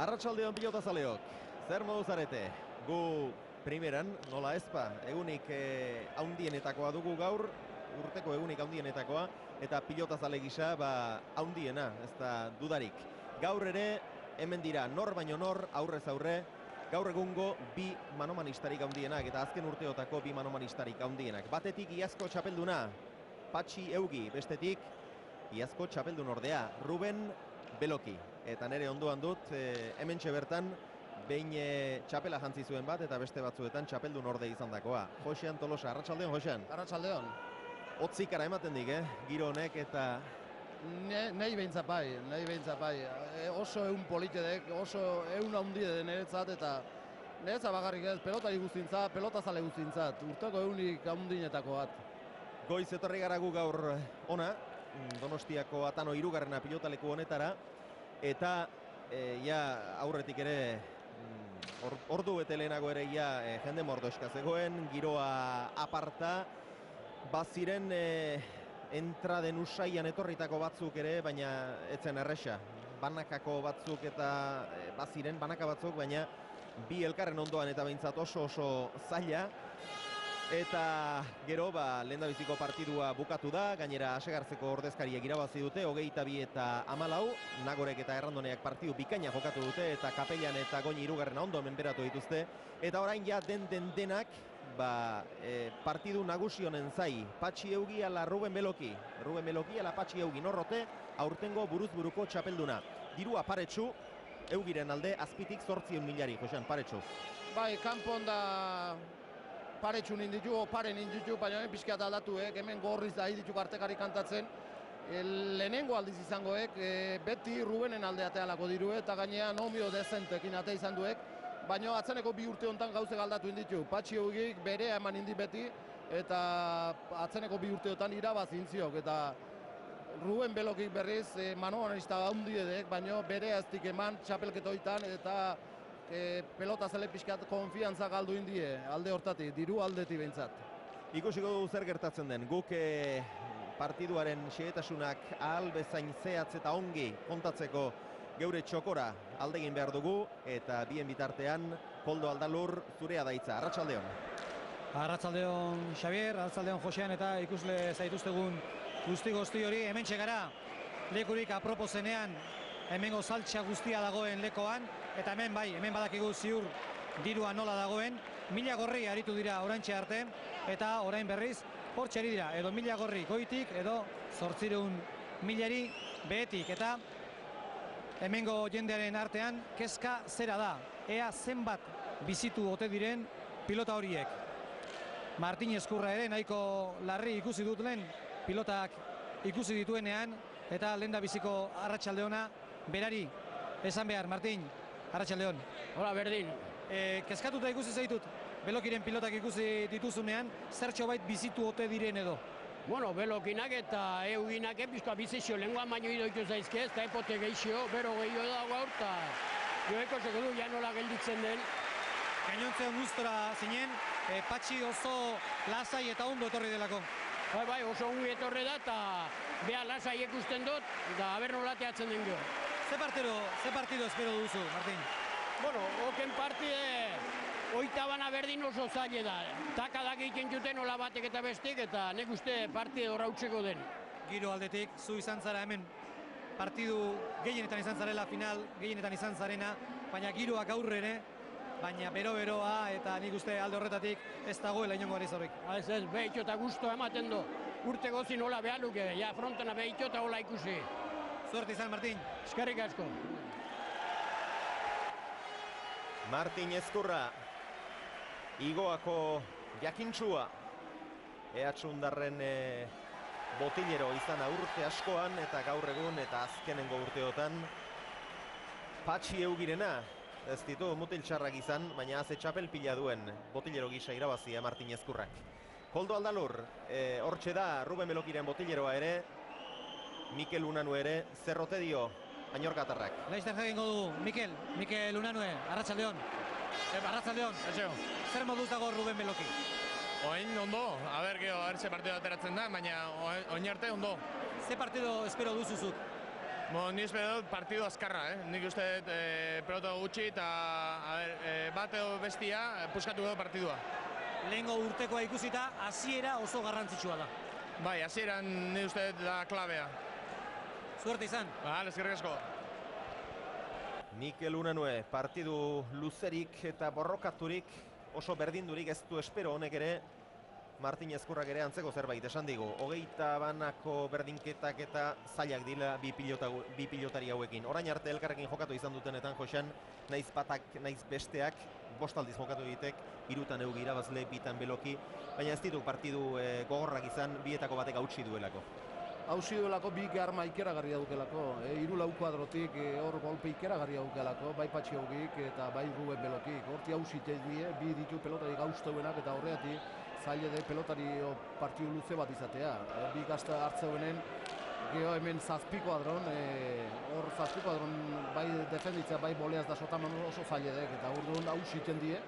Arratsaldeon pilotazaleok, zer modu zarete? Gu primeran, nola ezpa, egunik haundienetakoa dugu gaur, urteko egunik haundienetakoa, eta pilotazale gisa haundiena, ez da dudarik. Gaur ere, hemen dira nor baino nor, aurrez aurre, gaur egungo bi manomanistarik haundienak, eta azken urteotako bi manomanistarik haundienak. Batetik iazko txapelduna, Patxi Eugi, bestetik iazko txapeldun ordea, Ruben Beloki. Eta nere ondoan dut, hementxe bertan, behin txapela jantzi zuen bat, eta beste batzuetan txapeldun orde izan dakoa. Josean Tolosa, arratsaldeon, Josean? Arratsaldeon. Hotzikara ematen dik, giro honek eta... Nahi behintzat bai. Oso egun politedek, oso egun handide niretzat, eta niretzat bakarrik ez, pelotari guztintzat, pelotazale guztintzat, urteko egunik handinetako bat. Goiz etorri gara gu gaur ona, Donostiako Atano 3. pilotaleku honetara, eta aurretik ere ordu bete lehenago ere jende mordoska zegoen, giroa aparta, baziren entraden usaian etorritako batzuk ere, baina etzen erresa. Banakako batzuk eta baziren banaka batzuk, baina bi elkarren ondoan eta behintzat oso zaila. Eta gero, lehendabiziko partidua bukatu da, gainera Asegartzeko ordezkariek irabazi dute, 22 eta 14, Nagorek eta Errandoneak partidu bikaina jokatu dute, eta Kapellan eta Goñi 3. ondo menperatu dituzte. Eta orain ja denak, partidu nagusi honen zai, Patxi Eugi ala Ruben Beloki. Ruben Beloki ala Patxi Eugi norrote, aurtengo buruz-buruko txapelduna. Dirua paretsu, Eugiren alde, azpitik 800.000, Josean, paretsu. Bai, kanpon da paretsu ninditu, paren ninditu, baina hemen pixkat aldatu, hemen gorriz da ditu kartekari kantatzen. Lehenengo aldiz izangoek, beti Rubenen aldeatean lako diru, eta gainean homio dezentekin ate izan duek, baina atzeneko bi urte honetan gauze galdatu inditu. Patxi Eugik berea eman indi beti, eta atzeneko bi urteotan irabazi intziok, eta Ruben Belokik berriz manoanista handi edek, baina bere aztik eman txapelketoitan, eta pelotazale pixkat konfiantza galdu indie, alde hortatik, diru aldetik behintzat. Ikusiko dugu zer gertatzen den, guk partiduaren xehetasunak ahal bezain zehatz eta ongi kontatzeko geure txokora aldegin behar dugu, eta bien bitartean, Koldo Aldalur zurea daitza. Arratsaldeon. Arratsaldeon Xavier, arratsaldeon Josean, eta ikusle zaituztegun guzti hori, hemen txegara, lekurik aproposenean, hemengo saltsa guztia dagoen lekoan, eta hemen badakigu ziur dirua nola dagoen, 1000 gorri aritu dira oraintxe arte, eta orain berriz, hortxe ari dira, edo 1000 gorri goitik, edo 800.000 behetik, eta hemengo jendearen artean, kezka zera da, ea zenbat bizitu ote diren pilota horiek. Martin Ezkurra ere nahiko larri ikusi dut lehen, pilotak ikusi dituenean, eta lehendabiziko arratsaldeona berari esan behar. Martin, arratsaldeon. Hola, berdin. Kezkatuta ikusi zaitut, Belokiren pilotak ikusi dituzunean, zertxo bait bizitu ote diren edo? Bueno, Belokinak eta Euginak pizka bizizio lenguan baino idoitu zaizke, ez da epote geixio, bero gehiago dago gaur, eta joeko zeko du, ja nola gelditzen den. Gainontzean gustora zinen, Patxi oso lasai eta ondo etorri delako. Bai, oso ongi etorri da, eta beha lasai ikusten dut, eta haber nolateatzen den gero. Ze partido espero duzu, Martin? Bueno, oken partide, oitabana berdin oso zaila da. Takadak egiten duten nola batek eta bestik, eta nek uste partide horra utzeko den. Giro aldetik, zu izan zara hemen partidu gehienetan izan zarela, final gehienetan izan zarena, baina giroak aurre ere, baina bero-beroa, eta nik uste alde horretatik ez dagoela inongo arizorrik. Ez, behitxo eta gusto ematen du. Urte gozi nola behaluke, ja frontena behitxo eta hola ikusi. Suerte izan, Martin. Eskerrik asko. Martin Ezkurra, Igoako jakintxua, Ehatsundarren botilero izan urte askoan, eta gaur egun eta azkenengo urteotan Patxi Eugirena, ez ditu mutil txarrak izan, baina haze txapel pila duen botilero gisa irabazia Martin Ezkurrak. Koldo Aldalur, hortxe da Ruben Belokiren botileroa ere, Mikel Unanue ere, zerrote dio Añorgatarrak. Laizter jakingo du, Mikel Unanue, arratsaldeon. Arratsaldeon. Zer moduz dago Ruben Beloki? Oin ondo, aber ze partido ateratzen da, baina oin arte ondo. Ze partido espero duzuzuk? Ni espero dut partidu azkarra, Nik uste dut pelota gutxi eta bat edo bestia puskatu edo partidua. Lehengo urtekoa ikusita, hasiera oso garrantzitsua da. Bai, hasieran ni uste dut da klabea. Suerte izan. Eskerrik asko. Mikel Unanue, partidu luzerik eta borrokaturik, oso berdindurik ez du espero honek ere. Martin Ezkurrak ere antzeko zerbait esan digu. 20 banako berdinketak eta zailak dira bi pilotari hauekin. Orain arte elkarrekin jokatu izan dutenetan, Josean, naiz batak, naiz besteak, 5 aldiz jokatu ditek, 3 eugi irabazle, 2 beloki, baina ez ditu partidu gogorrak izan, bietako batek hautsi duelako. Hauzi duelako bi arma ikeragarria dukelako, 3-4 kuadrotik hor golpe ikeragarria dukelako, bai Patxi Eugik eta bai Ruben Belokik. Horti hauzi die, bi ditu pelotari gauzteuenak eta horreati zaila de pelotari partidu luze bat izatea. Bi gazta hartzeuenen, geho hemen 7 kuadron, hor 7 kuadron bai defenditzea, bai boleaz da sotaman oso zaila dek, eta urduan hauzi die.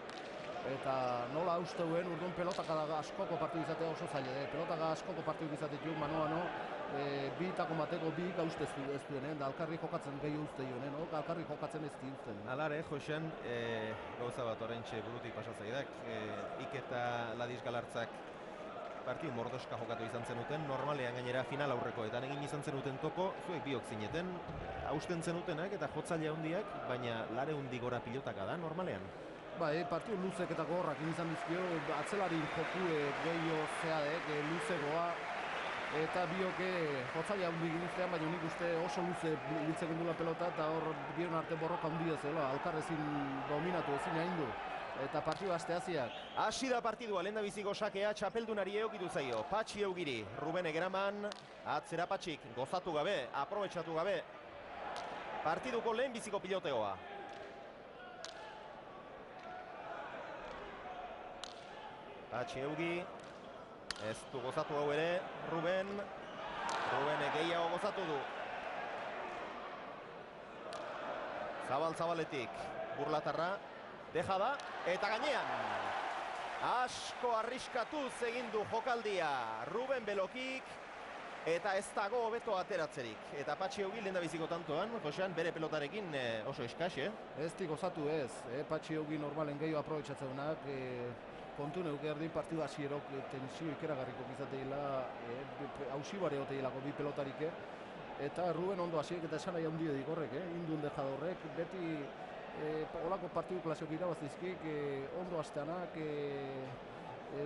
Eta nola hausteuen, urduan pelotak askoko partidu izatea oso zaila dek. Pelotak askoko partidu izatetu, mano, bi tako mateko bi gauzte ez duenen, da alkarri jokatzen gehi uste jonen, alkarri jokatzen ez di usten. Alare, Josean, gauza bat oraintxe burutik pasatzaidak, Ik eta Ladis Galartzak partidu mordoska jokatu izan zenuten, normalean gainera final aurrekoetan egin izan zenuten toko, zuek biok zineten, hausten zenutenak eta jotzaile handiak, baina lare hundi gora pilotaka da, normalean. Bai, partidu luzek eta gorrak izan dizkio, atzelari joku gehiago zeadek, luzegoa, eta bioke jotzaile handi giniztean, baina nik uste oso luze biltzen dula pelota, eta hor bion arte borroka handia zela, alkarrezin dominatu ezin hain du. Eta partidu asteaziak. Hasi da partidua, lehendabiziko sakea txapeldunari egokitu zaio. Patxi Eugiri, Ruben Egeraman, atzera Patxik, gozatu gabe, aprobetxatu gabe. Partiduko lehenbiziko piloteoa. Patxi Eugi, ez du gozatu hau ere, Ruben gehiago gozatu du. Zabaletik, burlatarra, deja da, eta gainean. Asko arriskatuz egin du jokaldia Ruben Belokik, eta ez dago hobeto ateratzerik. Eta Patxi Eugi lehendabiziko tantoan, Josean, bere pelotarekin oso eskas, Ez di gozatu ez, Patxi Eugi normalen gehiago aprobetxatzeunak, kontu neuke erdi partidu hasierok tensio ikeragarriko izateila, hausi bare oteilako bi pelotarike, eta Ruben ondo hasiek eta esan nahi handia dik horrek, indun dejadorrek, beti olako partidu klasiok irabazizkik, ondo hasteanak,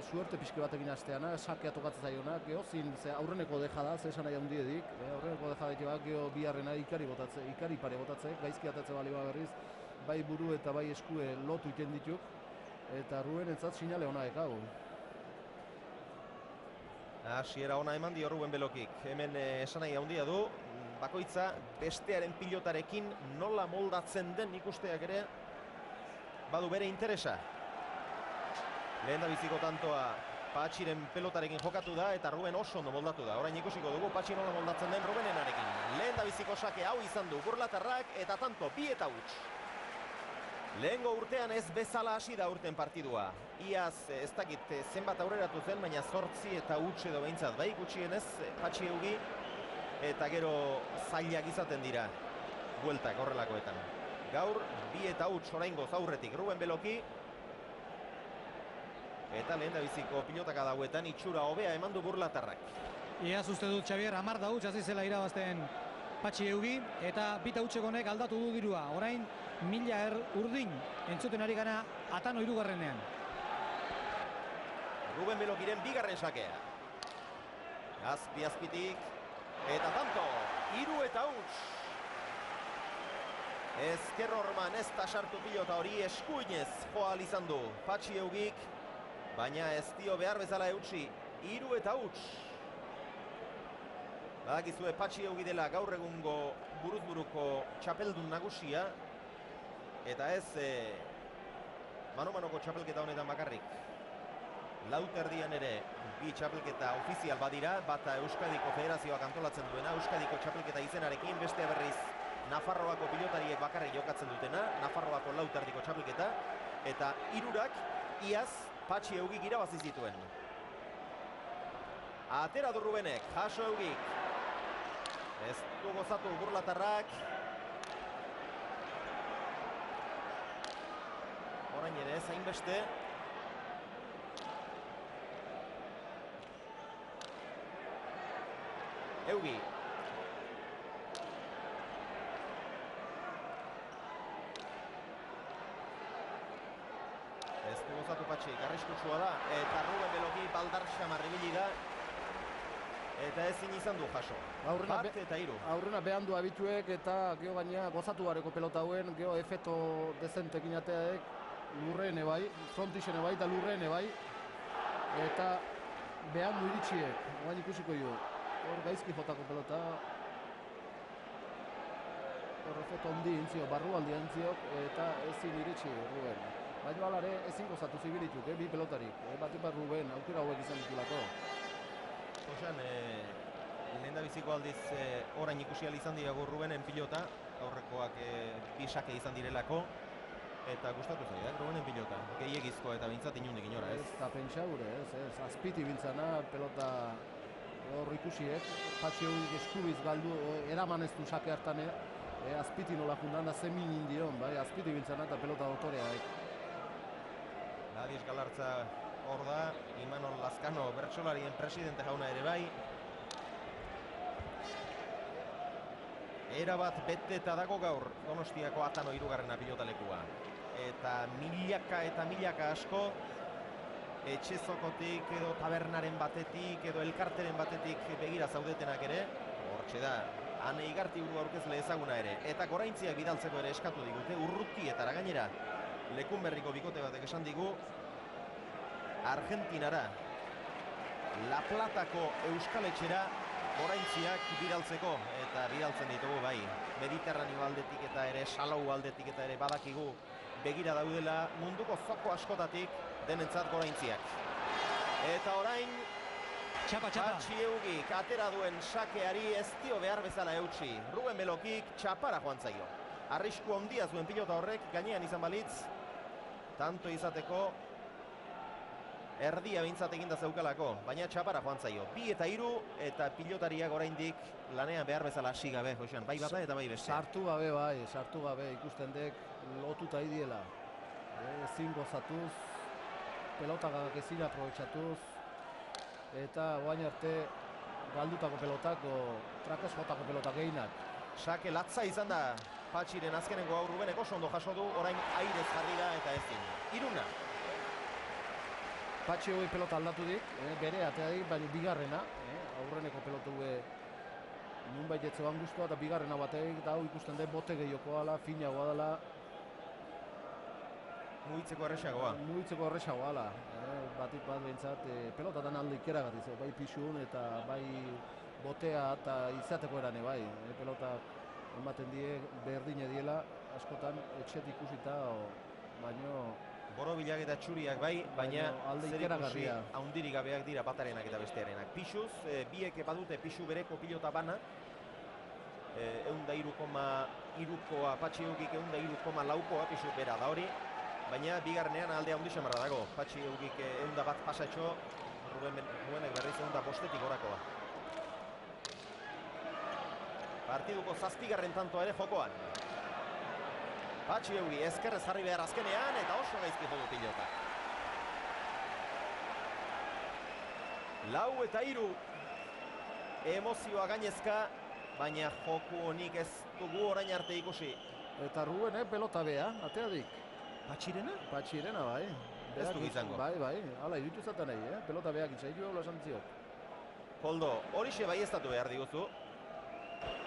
suerte pixke batekin hasteanak, sakea tokatzen zaionak, zin aurreneko deja da, esan nahi handia dik, aurreneko deja da, geho biharrena ikari pare botatze, gaizki atatze bali berriz, bai buru eta bai eskue lotu iten dituk, eta Ruben entzat sinale hona ekau. Hasiera ona eman dio Ruben Belokik. Hemen esan nahi handia du, bakoitza bestearen pilotarekin nola moldatzen den ikusteak ere badu bere interesa. Lehendabiziko tantoa Patxiren pelotarekin jokatu da eta Ruben oso ondo moldatu da. Orain ikusiko dugu Patxi nola moldatzen den Rubenenarekin. Lehendabiziko sake hau izan du burlatarrak eta tanto 2 eta huts. Lehengo urtean ez bezala hasi da urten partidua. Iaz ez dakit zenbat aurreratu zen, baina 8 eta huts edo behintzat bai gutxienez Patxi Eugi eta gero zailak izaten dira bueltak horrelakoetan. Gaur 2 eta huts oraingoz aurretik Ruben Beloki eta lehendabiziko pilotaka dauetan itxura hobea eman du burlatarrak. Iaz uste dut, Xabier, 10 huts hasi zela irabazten Patxi Eugi eta 2 hutsekonek aldatu du dirua. Orain 1000 urdin entzuten ari gana Atano 3. Ruben Belokiren 2. sakea. Azpitik eta tanto, 3 eta huts. Ezker Orman ez da sartu pilota hori eskuinez joal izan du Patxi Eugik, baina ez dio behar bezala eutsi, 3 eta huts. Badakizue Patxi Eugi dela gaur egungo buruzburuko txapeldun nagusia, eta ez mano-manoko txapelketa honetan bakarrik. Lauterdian ere 2 txapelketa ofizial badira, bata Euskadiko Federazioak antolatzen duena, Euskadiko txapelketa izenarekin, bestea berriz Nafarroako pilotariek bakarrik jokatzen dutena, Nafarroako lauterdiko txapelketa, eta 3 iaz Patxi Eugik irabazi zituen. Atera du Rubenek, jaso Eugik. Ez du gozatu burlatarrak. Orain ere ez hainbeste. Eugi. Ez du gozatu Patxi, arriskutsua da. Eta Ruben Beloki baldar xamar ibili da. Eta ezin izan du jaso. Bat eta hiru. Aurrena behandu abituek eta geho gaina gozatu gareko pelota hauen, geho efeto dezentekin ateaek, lurrene bai, frontixene bai eta lurrene bai. Eta behandu iritsiek, guain ikusiko jo. Hor gaizki jotako pelota. Hor efeto ondi intzio, barru aldi intziok eta ezin iritsi Ruben. Baina alare ezin gozatu zibilituk, bi pelotarik. Bat bat Ruben, aukera hauek izan ditulako. Josean, lehen da biziko aldiz orain ikusi izan dirago Rubenen pilota, aurrekoak bisake izan direlako, eta gustatu zaidak Rubenen pilota, gehiagizkoa eta bintzat inundik inora, ez? Eta pentsa gure, ez, azpiti bintzana, pelota hor ikusiek, Patxi hauik eskubiz galdu, eraman ez du sake hartan, azpiti nola jundan da zemin indion, bai, azpiti bintzana eta pelota dotorea. Ladies Galartza hor da, Imanol Lazkano bertsolarien presidente jauna ere bai. Erabat beteta dago gaur Donostiako Atano hirugarrena pilotalekua. Eta milaka asko etxezokotik edo tabernaren batetik edo elkarteren batetik begira zaudetenak ere. Hortxe da, Ane Igarti buru aurkezle ezaguna ere. Eta goraintziak bidaltzeko ere eskatu digute, Urrutietara gainera. Lekunberriko bikote batek esan digu, Argentinara, La Platako Euskaletxera goraintziak bidaltzeko, eta bidaltzen ditugu bai, Mediterraneo aldetik eta ere, Salau aldetik eta ere badakigu begira daudela munduko zoko askotatik denentzat goraintziak. Eta orain, Patxi Eugik atera duen sakeari ez dio behar bezala eutsi. Ruben Belokik txapara joan zaio. Arrisku handia zuen pilota horrek, gainean izan balitz, tanto izateko, erdia bintzat eginda zeukalako, baina txapara joan zaio. 2 eta 3 eta pilotariak oraindik lanean behar bezala hasi gabe, Josean, bai bata eta bai beste. Sartu gabe bai, sartu gabe ikusten dek lotuta idiela. Ezin gozatuz, pelotagak ezin aprobetxatuz, eta guain arte galdutako pelotak, trakos jotako pelotak gehinak. Sake latza izan da Patxiren azkenengo hau Rubenek oso ondo jaso du, orain airez jarri da eta ezin. Iruna. Patxi hori pelota aldatu dik, bere atea dik, baina bigarrena, aurreneko pelotu nunbait etzeban guztua eta bigarrena bateik, eta hau ikusten dut bote gehiokoa dela, finagoa dela. Mugitzeko erresagoa. Mugitzeko erresagoa dela, batik bat behintzat, pelotatan alde ikeragarriz, bai pixun eta bai botea eta izateko erane bai, pelotak ematen die, berdine diela, askotan etxet ikusita, baino Borobilak eta txuriak bai, baina zer ikusi haundirik gabeak dira batarenak eta bestearenak. Pixuz, biek badute pixu bereko pilota bana, 103,3koa Patxi Eugik 103,4koa pixu bera da hori, baina bigarrenean aldea handi xamarra dago. Patxi Eugik 101 pasatxo, Rubenek berriz 105tik orakoa. Partiduko 7. tantoa ere jokoan. Patxi Eugi ezkerrez jarri behar azkenean eta oso gaizki jodu pilota. 4 eta 3 emozioa gainezka, baina joku honik ez dugu orain arte ikusi. Eta Ruben pelota bea, ateadik. Patxirena? Patxirena bai. Ez du izango. Bai, hala irutu zaten nahi, pelota beak itxaitu hola esan ziot. Koldo, horixe bai ez datu behar diguzu.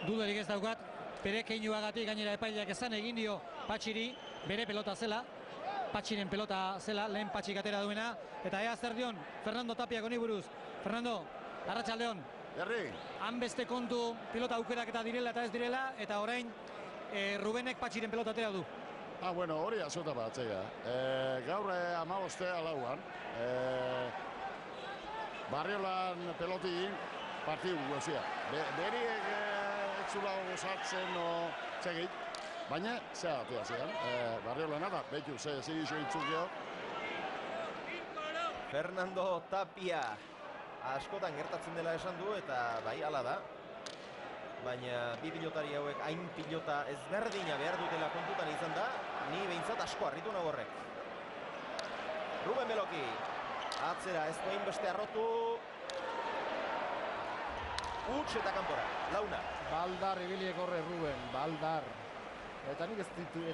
Dudarik ez daukat, bere keinuagatik gainera epaileak esan egin dio Patxiri, bere pelota zela, Patxiren pelota zela, lehen Patxik atera duena, eta ea zer dion, Fernando Tapiak honi buruz. Fernando, arratsaldeon. Herri. Han beste kontu pilota aukerak eta direla eta ez direla, eta orain Rubenek Patxiren pelota atera du. Bueno, hori azota bat, txega. Gaur 15:04, Barriolan pelotin partidu guzia. Beriek etzula gozatzen txegit, baina zea atua zean. Barriolana da, behitu, zidixo intzukio. Fernando Tapia askotan gertatzen dela esan du eta bai hala da. baina bi pilotari hauek hain pilota ezberdina behar dutela kontutan izan da, ni behintzat asko harritu nago horrek. Ruben Beloki, atzera, ez duin beste arrotu. Huts eta kanpora, Launa. Baldar ibiliek horre Ruben, Baldar. Eta nik ez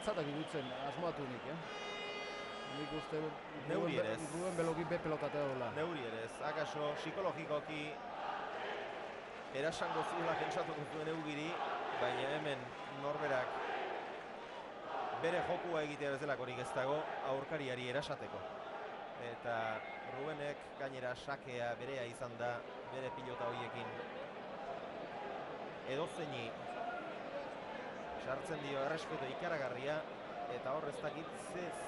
zatak iruditzen asmoatu nik, Nik uste Neuri ere ez. Ruben Beloki be pelotatea dola. Neuri ere ez, akaso psikologikoki erasango zuela pentsatuko zuen Eugiri, baina hemen norberak bere jokua egitea bezalakorik ez dago aurkariari erasateko. Eta Rubenek gainera sakea berea izan da bere pilota horiekin edozeini sartzen dio errespeto ikaragarria, eta hor ez dakit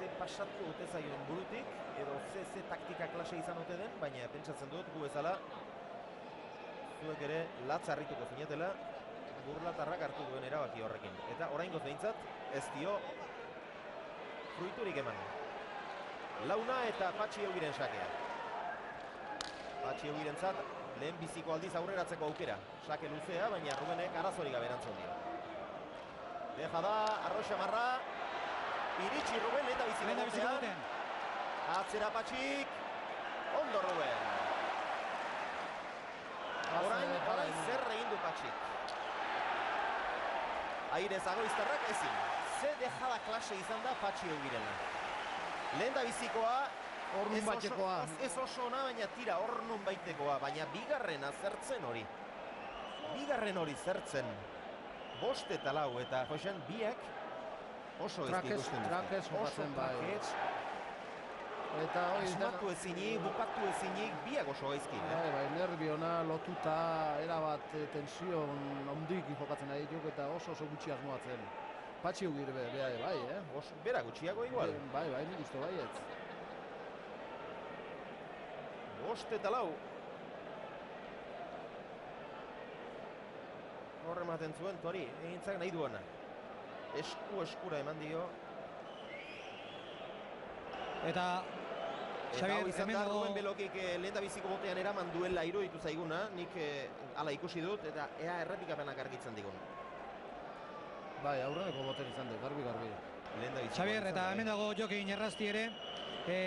ze pasatu ote zaion burutik, edo ze taktika klase izan ote den, baina pentsatzen dut gu bezala zuek ere latz harrituko zinetela Burlatarrak hartu duen erabaki horrekin. Eta oraingoz behintzat ez dio fruiturik eman. Launa eta Patxi Eugiren sakea. Patxi Eugirentzat lehen biziko aldiz aurreratzeko aukera. Sake luzea, baina Rubenek arazorik gabe erantzun dio. Deja da, Arroxa Marra. Iritsi Ruben eta biziko botean. Atzera Patxik. Ondo Ruben. Orain zer egin du Patxik. Aire zagoiztarrak ezin. Ze dejada klase izan da Patxi Eugirena. Lehen da bizikoa, Ornun baitekoa. Ez oso ona, baina tira ornun baitekoa, baina bigarrena zertzen hori. Bigarren hori zertzen. 5 eta 4 eta Josean biak oso ez ikusten dut. Trakez jokatzen bai. Eta hori asmatu ezinik, bukatu ezinik, biak oso gaizki. Bai, nerviona, lotuta, erabat tensio ondik jokatzen nahi duk eta oso gutxi asmoatzen. Patxi Eugir bai, Bera gutxiago igual. Bai, nik uste baietz. 5 eta 4. Horre ematen zuen, Tori, egintzak nahi duena. Eskura eman dio. Eta Xabier, izan da Ruben Belokik lehen da biziko botean eraman duela iruditu zaiguna, nik hala ikusi dut, eta ea errepikapenak argitzen digun. Bai, aurreneko boten izan dut, garbi. Xabier, eta hemen dago Jokin Errasti ere.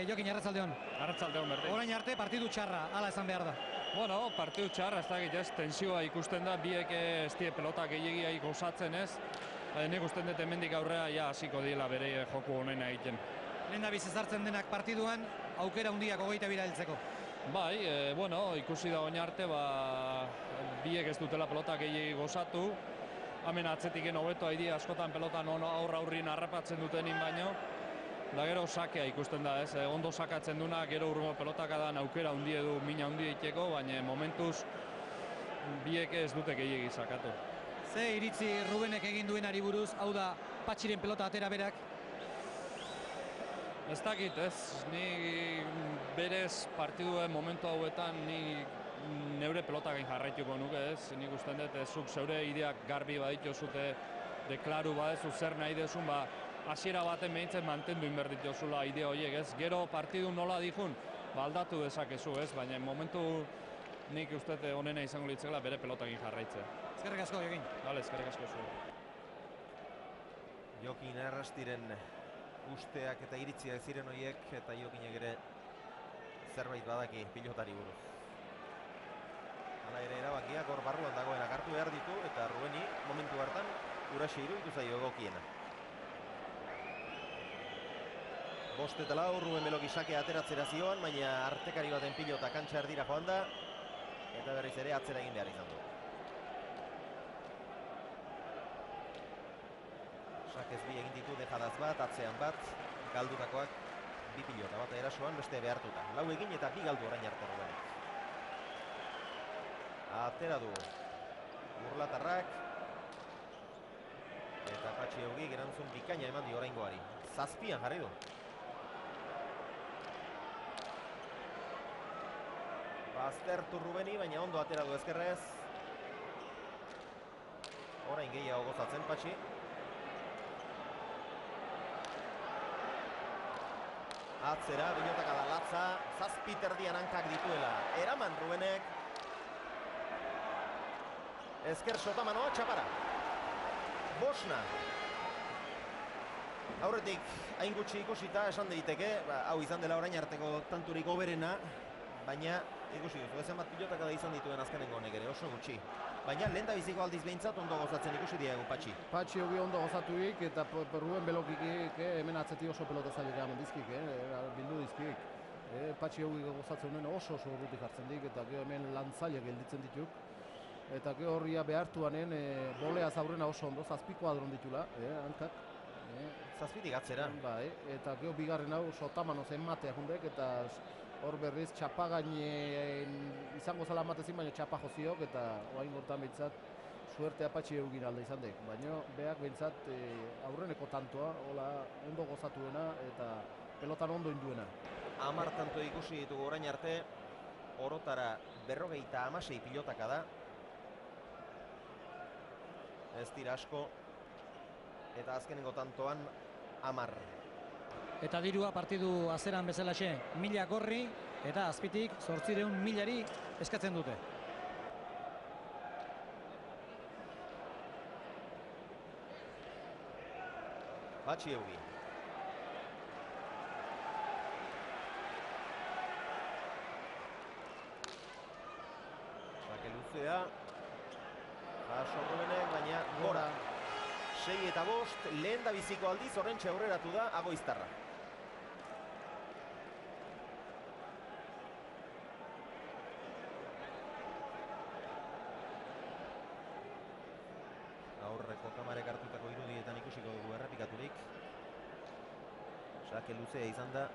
Jokin, arratsaldeon. Arratsaldeon berdin. Orain arte partidu txarra, hala esan behar da. Bueno, partidu txarra, ez dakit ez, tensioa ikusten da, biek ez die pelota gehiagia gozatzen ez. Nik usten dut hemendik aurrera ja hasiko diela bere joku honena egiten. Lehen da biz ezartzen denak partiduan, aukera hundiak 22 heltzeko. Bai, bueno, ikusi da oin arte, biek ez dutela pelota gehiagi gozatu. Hemen atzetiken hobeto haidi askotan pelotan aurrien harrapatzen dutenin baino. Da gero sakea ikusten da, ez, ondo sakatzen duna, gero urrengo pelotakadan aukera hundie du, mina hundie iteko, baina momentuz biek ez dute gehiagi sakatu. Ze iritzi Rubenek egin duenari buruz, hau da Patxiren pelota atera berak? Ez dakit, ez, ni berez partiduen momentu hauetan ni neure pelotakain jarraituko nuke, ez, nik usten dut, zuk zeure ideak garbi badituzute, deklaru badezu zer nahi dezun, hasiera baten behintzen mantendu inberdituzula idea horiek, ez, gero partidu nola dihun, aldatu dezakezu, ez, baina momentu nik uste honena izango litzekela bere pelotakin jarraitzea. Eskerrik asko, Jokin. Bale, eskerrik asko zu. Jokin Errastiren usteak eta iritziak ziren horiek, eta Jokinek ere zerbait badaki pilotari buruz. Hala ere erabakiak hor barruan dagoenak hartu behar ditu, eta Rubeni momentu hartan Uraxe iruditu zaio egokiena. 5 eta 4, Ruben Beloki sakea ateratzera zioan, baina artekari baten pilota kantxa erdira joan da, eta berriz ere atzera egin behar izan du. Sakez bi egin ditu, dejadaz bat, atzean bat, galdutakoak bi pilota, bat erasoan beste behartuta. 4 egin eta 2 galdu orain arte Rubenek. Atera du Burlatarrak, eta Patxi Eugik erantzun bikaina eman dio oraingoari. 7 jarri du. Baztertu Rubeni, baina ondo atera du ezkerrez. Orain gehiago gozatzen Patxi. Atzera, binotaka da latza, 7 erdian hankak dituela. Eraman Rubenek. Ezker Sotamano, txapara. Bosna. Aurretik, hain gutxi ikusita esan daiteke, hau izan dela orain arteko tanturik oberena, baina ikusi duzu, ezen bat pilotaka da izan dituen azkenengo honek ere, oso gutxi. Baina lehen da biziko aldiz behintzat ondo gozatzen ikusi diegu Patxi. Patxi hogi ondo gozatuik eta Ruben Belokik hemen atzetik oso pelota zailek eman dizkik, bildu dizkik. Patxi hogi gozatzen honen oso urrutik hartzen dik eta hemen lantzaile gelditzen dituk. Eta horria behartuanen boleaz aurrena oso ondo, zazpiko adron ditula, hankak. Zazpitik atzera. Bai, eta bigarren hau Sotamano zen matea jundek eta hor berriz txapa izango zala matezin, baina txapa joziok eta oain gortan behintzat suertea Patxi eugin alde izan dek. Baina beak behintzat aurreneko tantoa, hola ondo gozatuena eta pelotan ondo induena. 10 tanto ikusi ditugu orain arte, orotara 56 pilotaka da. Ez dira asko, eta azkenengo tantoan 10. Eta dirua partidu azeran bezalaxe 1000 gorri eta azpitik 800.000 eskatzen dute. Patxi Eugi. Sake luzea. Jaso Rubenek, baina gora. 6 eta 5, lehen da biziko aldiz horrentxe aurreratu da Agoiztarra. Aurreko kamarek hartutako irudietan ikusiko dugu errepikaturik. Sake luzea izan da,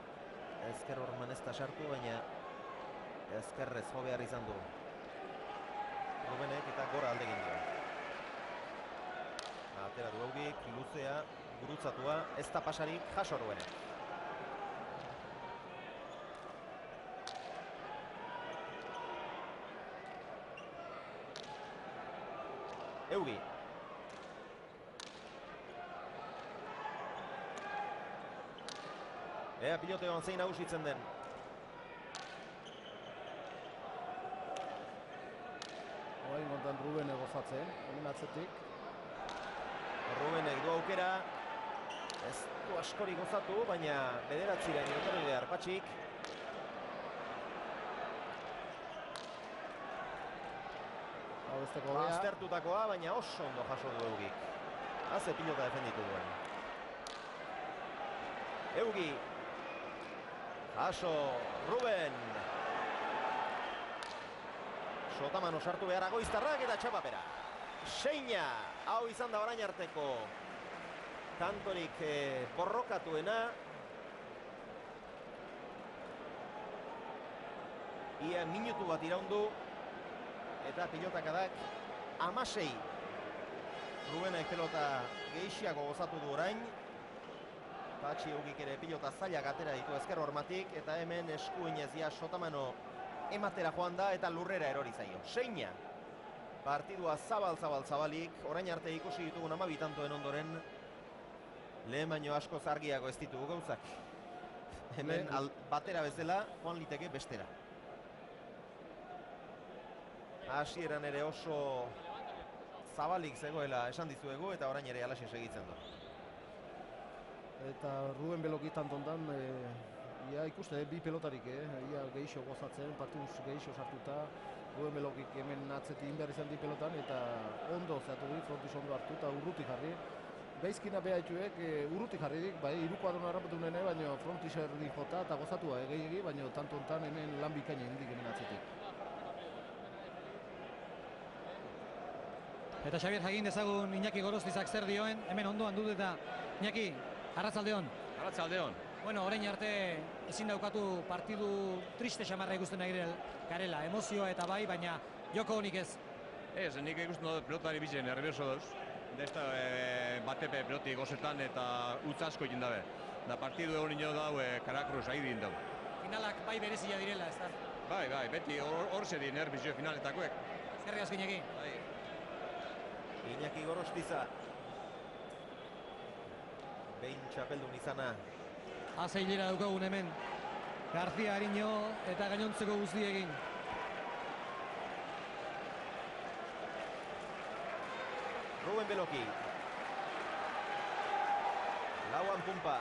ezker horman ez da sartu, baina ezkerrez jo behar izan du Rubenek eta gora aldegin du. Atera du Eugik, luzea, gurutzatua, ez da pasarik, jaso Rubenek. Eugi. Ea piloteoan zein nagusitzen den. Oain gontan Ruben gozatzen, hemen atzetik. Rubenek du aukera. Ez du askori gozatu, baina bederatziren etorri behar Patxik. Hau besteko bea. Aztertutakoa, baina oso ondo jaso du Eugik. Haze pilota defenditu duen. Eugi. Jaso Ruben. Sotamano sartu behar Agoiztarrak eta txapapera. Seina, hau izan da orain arteko tantorik borrokatuena. Ia minutu bat iraundu eta pilotakadak 16. Rubenek pelota gehiago gozatu du orain. Patxi Eugik ere pilota zailak atera ditu ezker hormatik eta hemen eskuinez ja Sotamano ematera joan da eta lurrera erori zaio. Seina. Partidua zabalik, orain arte ikusi ditugun 12 tantoen ondoren lehen baino asko argiago ez ditugu gauzak. Hemen batera bezala joan liteke bestera. Hasieran ere oso zabalik zegoela esan dizuegu eta orain ere alaxe segitzen du. Eta Ruben Belokitan tondan, ia ikuste, bi pelotarik, ia gehixo gozatzen, partiduz gehixo sartuta. Ruben Belokik hemen atzetik inbehar izan di pelotan eta ondo zeatu di, frontiz ondo hartu eta urrutik jarri. Beizkina behaituek urrutik jarri dik, bai, iruko adon harrapatu nene, baina frontiz erdi jota eta gozatua gehiagi, baina tantontan hemen lan bikaina indik hemen atzetik. Eta Xabier jagin dezagun Iñaki Gorostizak zer dioen, hemen ondoan dut eta Iñaki, arratsaldeon. Arratsaldeon. Bueno, orain arte ezin daukatu partidu triste xamarra ikusten ari garela, emozioa eta bai, baina joko honik ez. Ez, nik ikusten dut pelotari bizen nervioso dauz. Desta batepe peloti gozetan eta utz asko egin dabe. Da partidu egon nio dau Karakruz ahi din dau. Finalak bai berezia direla, ez da? Bai, beti hor zedi nervizio finaletakoek. Zerri asko Iñaki. Bai. Iñaki Gorostiza. Behin txapeldun izana. Azeilera daukagun hemen. García Ariño eta gainontzeko guztiekin. Ruben Beloki. Lauan punpa.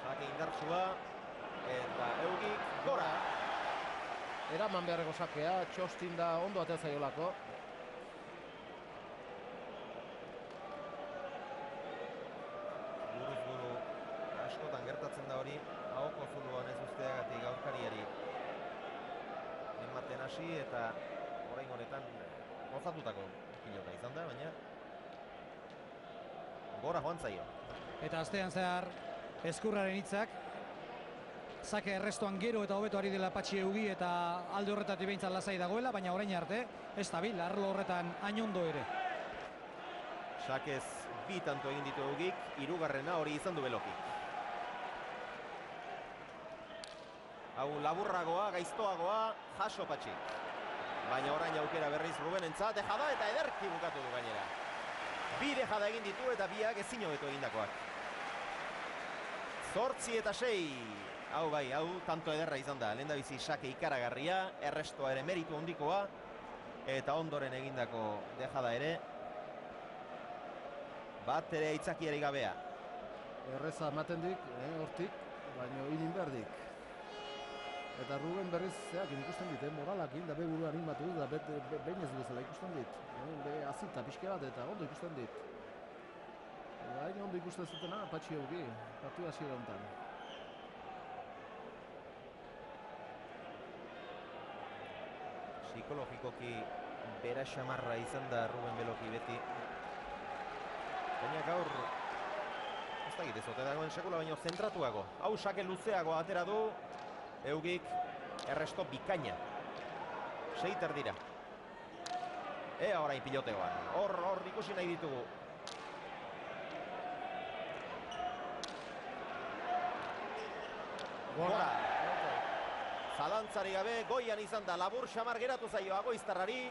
Sake indartsua. Eta Eugik gora. Eraman beharreko sakea, Txostin da ondo atea zaiolako. Buruz buru askotan gertatzen da hori, ahoko zuluan ez usteagatik aurkariari ematen hasi eta orain honetan gozatutako pilota izan da, baina gora joan zaio. Eta astean zehar Ezkurraren hitzak, sake errestoan gero eta hobeto ari dela Patxi Eugi eta alde horretatik behintzat lasai dagoela, baina orain arte ez dabil arlo horretan hain ondo ere. Sakez bi tanto egin ditu Eugik, hirugarrena hori izan du Belokik. Hau laburragoa, gaiztoagoa, jaso Patxi. Baina orain aukera berriz Rubenentzat, dejada eta ederki bukatu du gainera. Bi dejada egin ditu eta biak ezin hobeto egindakoak. 8 eta 6. Hau bai, hau tanto ederra izan da. Lehendabizi sake ikaragarria, errestoa ere meritu handikoa eta ondoren egindako dejada ere. Bat ere aitzakiarik gabea. Erreza ematen dik, hortik, baina hinin behar dik. Eta Ruben berriz zeak ikusten dit, moralakin, da be buru animatu, da behin ez bezala ikusten dit. Be azita pixke bat eta ondo ikusten dit. Hain ondo ikusten zutena, Patxi Eugi, partiu hasiera honetan. Psikologikoki bera xamarra izan da Ruben Beloki beti. Baina gaur, ez da egite zote dagoen sekula, baina zentratuago. Hau sake luzeago atera du, Eugik erresto bikaina. 6 dira. Ea orain piloteoan. Hor ikusi nahi ditugu. Gora. Zalantzari gabe, goian izan da, labur xamar geratu zaio Agoiztarrari.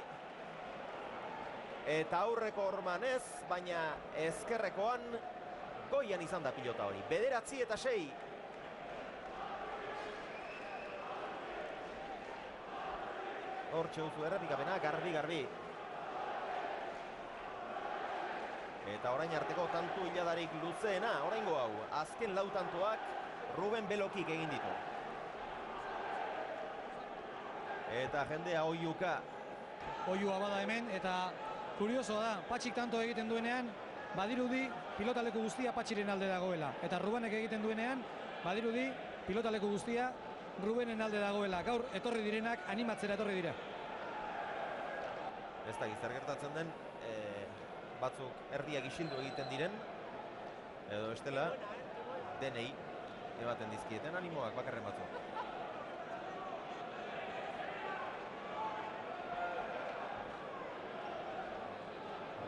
Eta aurreko horman ez, baina ezkerrekoan goian izan da pilota hori. 9 eta 6. Hortxe duzu errepikapena, garbi. Eta orain arteko tantu hiladarik luzeena, oraingo hau. Azken lau tantoak Ruben Belokik egin ditu. Eta jendea oiuka. Oiua bada hemen, eta kuriosoa da, Patxik tanto egiten duenean, badirudi pilotaleku guztia Patxiren alde dagoela. Eta Rubenek egiten duenean, badirudi pilotaleku guztia Rubenen alde dagoela. Gaur etorri direnak animatzera etorri dira. Ez da zer gertatzen den, batzuk erdiak isildu egiten diren, edo estela denei ematen dizkieten animoak bakarren batzuk.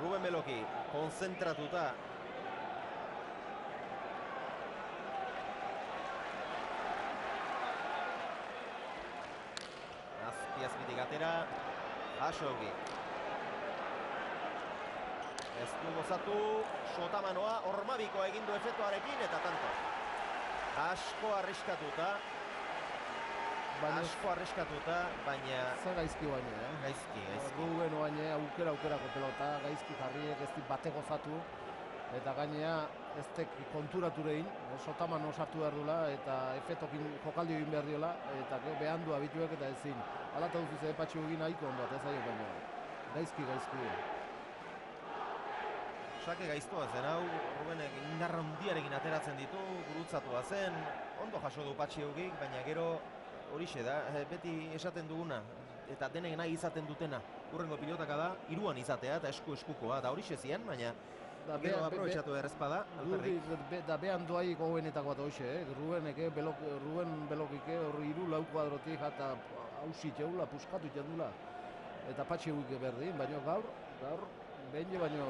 Ruben Beloki, konzentratuta. Azpitik atera, Hasogi. Ez du gozatu, Sotamanoa, Ormabikoa egindu efektuarekin eta tanto. Asko arriskatuta, baina... Zer gaizki baina, Gaizki. Ruben baina aukerako pelota, gaizki jarriek ez di bate gozatu. Eta gainea ez tek konturaturein, Sotamano sartu behar dula eta efetokin jokaldi egin behar diola. Eta behan du abituek eta ezin. Alata duzu ze Patxi egin nahiko ondo, eta ez aio baina. Gaizki. Sake gaiztoa zen hau, Rubenek indarra handiarekin ateratzen ditu, gurutzatua zen, ondo jaso du Patxi Eugik, baina gero horixe da, beti esaten duguna, eta denek nahi izaten dutena. Hurrengo pilotaka da, hiruan izatea eta eskukoa, eta horixe zian, baina gero aprobetxatu errezpada, alperrik. Da behan doai gobenetako bat hoxe, Ruben Belokike horri 3-4 kuadrotik eta hausit jaula, puskatu jandula. Eta Patxi Eugik berdin, baina gaur, behin baino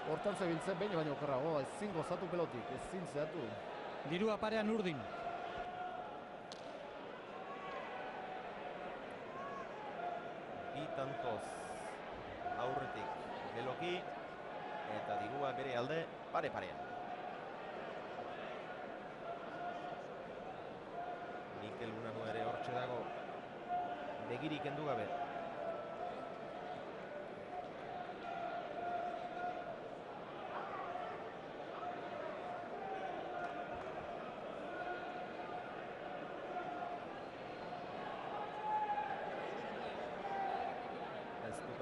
hortan zebiltzen, behin baino okerrago, ezin gozatu pelotik, ezin zehatu. Dirua parean urdin. Bi tantoz aurretik Beloki eta dirua bere alde pare-parean. Mikel Unanu ere hortxe dago, begirik kendu gabe.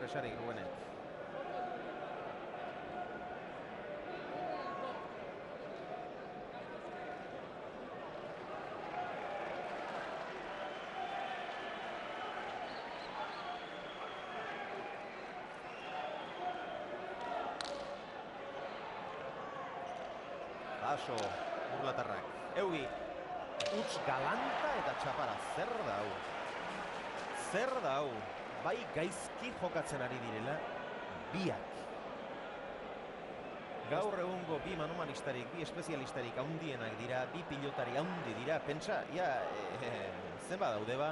presarik Rubenek. Baso, burlatarrak. Eugi, utz galanta eta txapara. Zer da hau? Zer da hau? Bai gaizki jokatzen ari direla biak. Gaur egungo bi manumanistarik, bi espezialistarik haundienak dira, bi pilotari haundi dira. Pentsa, zenba daude ba,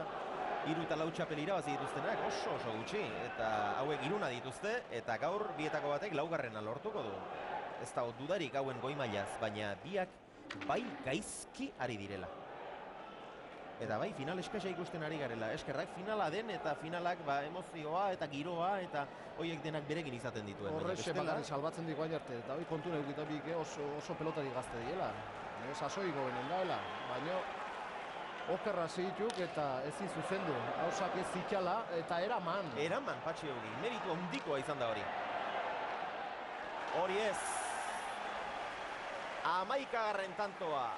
3 eta 4 txapel irabazi dituztenak oso gutxi. Eta hauek 3 dituzte, eta gaur bietako batek 4. lortuko du. Ez da dudarik hauen goi mailaz, baina biak bai gaizki ari direla. Eta bai, final eskasa ikusten ari garela. Eskerrak finala den eta finalak emozioa eta giroa eta hoiek denak berekin izaten dituen. Horrexe bakarrik salbatzen dik baina arte. Eta hoi kontu neukita bik oso pelotari gazte diela. Sasoiko benen daela. Baina okerra zituk eta ezin zuzendu. Hausak ez zitxala eta eraman. Eraman, Patxi Eugi. Meritu handikoa izan da hori. Hori ez. 11. tantoa.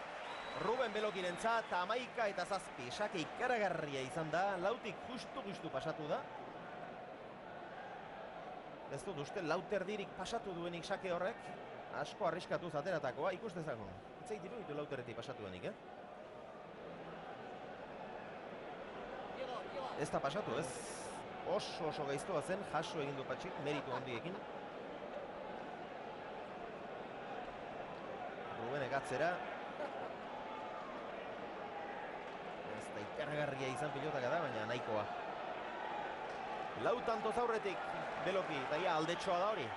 Ruben Belokirentzat 11 eta 7. Sake ikaragarria izan da. Lautik justu pasatu da. Ez dut uste, lauterdirik pasatu duenik sake horrek. Asko arriskatuz ateratakoa. Ikus dezagun. Itzait ditu lauterretik pasatu denik, Ez da pasatu, ez? Oso gaiztoa zen. Jaso egin du Patxik, meritu handiekin. Rubenek atzera. Ez da ikaragarria izan pilotaka da, baina nahikoa. Lau tantoz aurretik Beloki, eta ia aldetxoa da hori.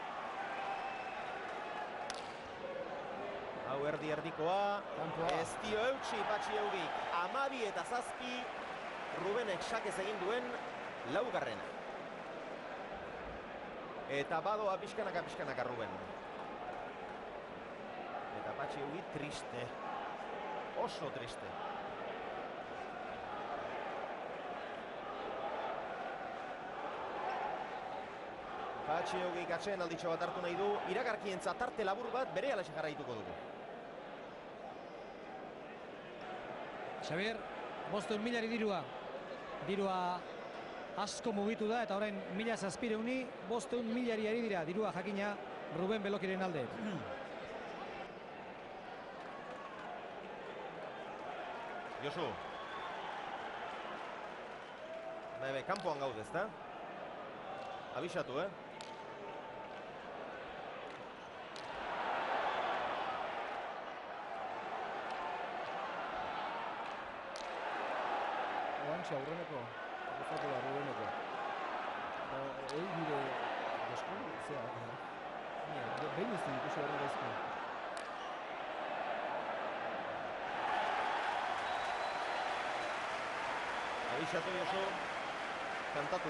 Hau erdikoa. Ez dio eutxi Patxi Eugik. 12 eta 7. Rubenek sakez egin duen 4. Eta badoa pixkanaka Ruben. Eta Patxi Eugi triste. Oso triste. Patxi Eugi atxeen alditxo bat hartu nahi du. Iragarkientzat tarte labur bat bere alaxe jarraituko dugu. Xabier, 500.000 dirua. Dirua asko mugitu da eta orain 1.700.000, 500.000 ari dira. Dirua jakina Ruben Belokiren alde. Josu. Kanpoan gaude, ezta? Abisatu, Oantxe aurreneko, gozatu da Rubeneko. Egi bide desku, zea, behin ez du ikusi horren gaizko. Abisatu, Josu. Kantatu,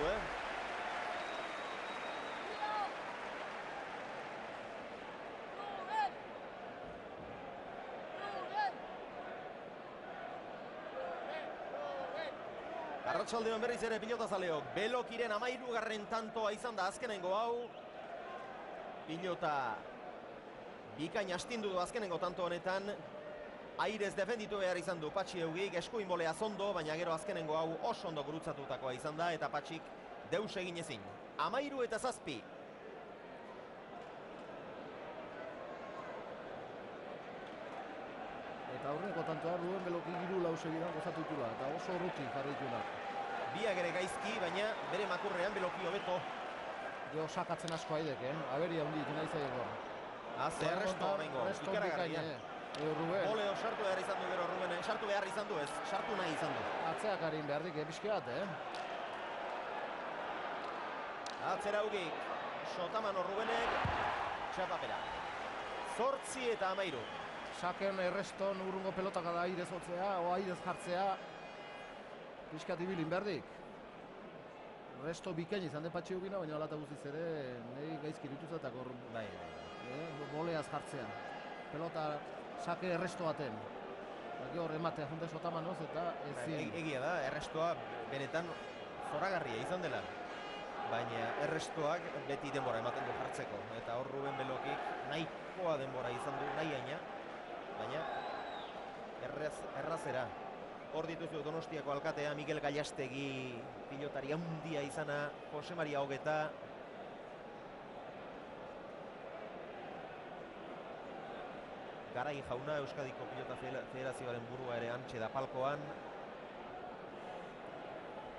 Arratsaldeon berriz ere pilotazaleok. Belokiren 13. tantoa izan da azkenengo hau. Pilota bikain astindu du azkenengo tanto honetan. Airez defenditu behar izan du Patxi Eugik, eskuin bolea zondo, baina gero azkenengo hau oso ondo gurutzatutakoa izan da eta Patxik deus egin ezin. 13 eta 7. Eta aurreneko tantoa Ruben Beloki 3-4 segidan gozatu ditula eta oso urruti jarri ditunak. Biak ere gaizki, baina bere makurrean Beloki hobeto. Gero sakatzen asko haidek, Aberia hundi ditu nahi zaiego. Ze erresto bengo, ikaragarria. Ruben. Boleo sartu behar izan du gero Ruben, sartu behar izan du ez, sartu nahi izan du. Atzeak harin behar dik, pixke bat, Atzera Eugik, Sotamano Rubenek, txapapera. 8 eta 13. Saken erreston urrungo pelotaka da airez hotzea, o airez jartzea. Piskat ibilin berdik. Resto bikain izan de Patxi Eugina, baina alata guztiz ere, nahi gaizki dituzat, hor boleaz jartzea. Pelota sake erresto baten. Hor ematea junte Sotamanoz eta ezin. Egia da, errestoa benetan zoragarria izan dela. baina errestoak beti denbora ematen du jartzeko. Eta hor Ruben Belokik nahikoa denbora izan du, nahi aina, baina errazera. Hor dituzu Donostiako alkatea, Miguel Gallastegi pilotari handia izana, Jose Maria Ogeta. Garai Jauna, Euskadiko Pilota Federazioaren burua ere antxe da palkoan.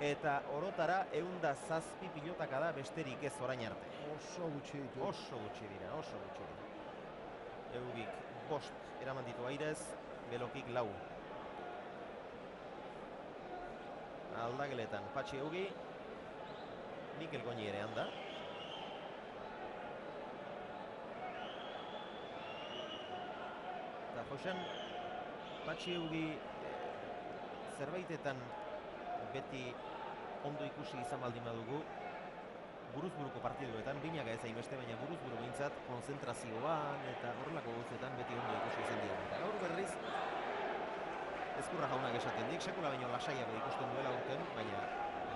Eta orotara 107 pilotaka da besterik ez orain arte. Oso gutxi ditu. Oso gutxi dira. Eugik 5 eraman ditu airez, Belokik 4. Aldageletan Patxi Eugi, Mikel Goñi ere handa. Eta Josean, Patxi Eugi zerbaitetan beti ondo ikusi izan baldin badugu, buruz-buruko partiduetan, binaga ez hainbeste, baina buruz-buru behintzat konzentrazioan eta horrelako gauzetan beti ondo ikusi izan dira. Eta gaur berriz, Ezkurra Jaunak esaten dik, sekula baino lasaiago ikusten duela urten, baina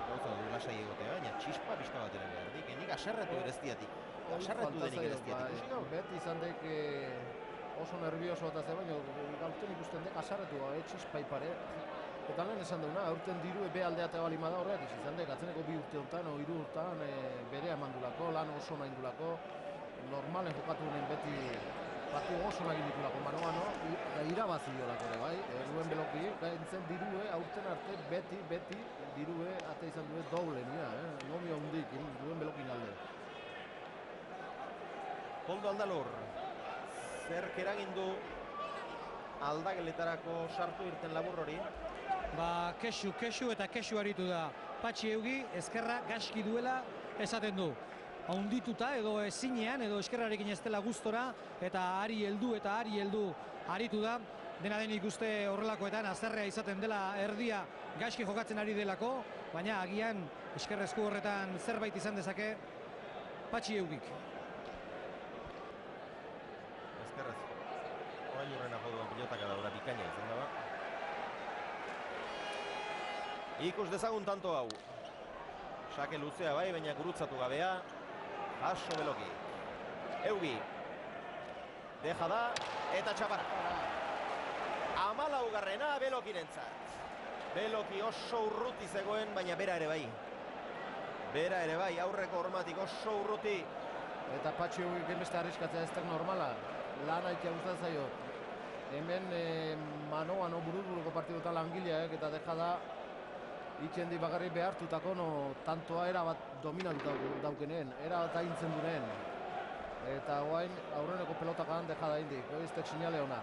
gauza du lasai egotea, baina txispa pixka bat ere behar dik, nik asarretu ereztiatik, asarretu denik ereztiatik, ikusi gaur? Beti izan dek oso nervioso eta ze baino, gaurten ikusten dek asarretu txispa ipare. Eta lehen esan duguna, aurten diru ebe aldeatea balima da horrek, izan dek, atzeneko 2 urte honetan, o 3 urtean, bere eman dulako, lan oso nahi dulako, normalen jokatu honen beti partidu oso nahi ditulako mano, eta irabazi diolako ere, bai, Ruben Beloki, gaintzen dirue, aurten arte, beti, dirue, ate izan due doble, nomio hundik, Ruben Belokin alde. Koldo Aldalur, zerk eragindu aldageletarako sartu irten labur hori? Ba, kesu eta kesu aritu da. Patxi Eugi, ezkerra gaski duela esaten du. Haundituta edo ezinean edo eskerrarekin ez dela gustora eta ari heldu aritu da. Dena denik uste horrelakoetan azerrea izaten dela erdia gaski jokatzen ari delako, baina agian eskerrezku horretan zerbait izan dezake Patxi Eugik. Eskerrezko. Orain urrena joduan pilotaka daura bikaina izan daba. Ikus dezagun tanto hau. Sake luzea bai, baina gurutzatu gabea. Jaso Beloki. Eugi. Deja da, eta txapara. 14garrena Belokirentzat. Beloki oso urruti zegoen, baina bera ere bai. Aurreko hormatik oso urruti. Eta Patxi Eugik enbeste arriskatzea ez normala. Lan aitea gustatzen zaio. Hemen mano buruz-buruko partiduetan langileak eta deja da itxendi bagarri behartutako tantoa erabat dominantu daukeneen, erabat aintzen dunen. Eta guain aurreneko pelotakan deja da indik, goiztek sinale hona.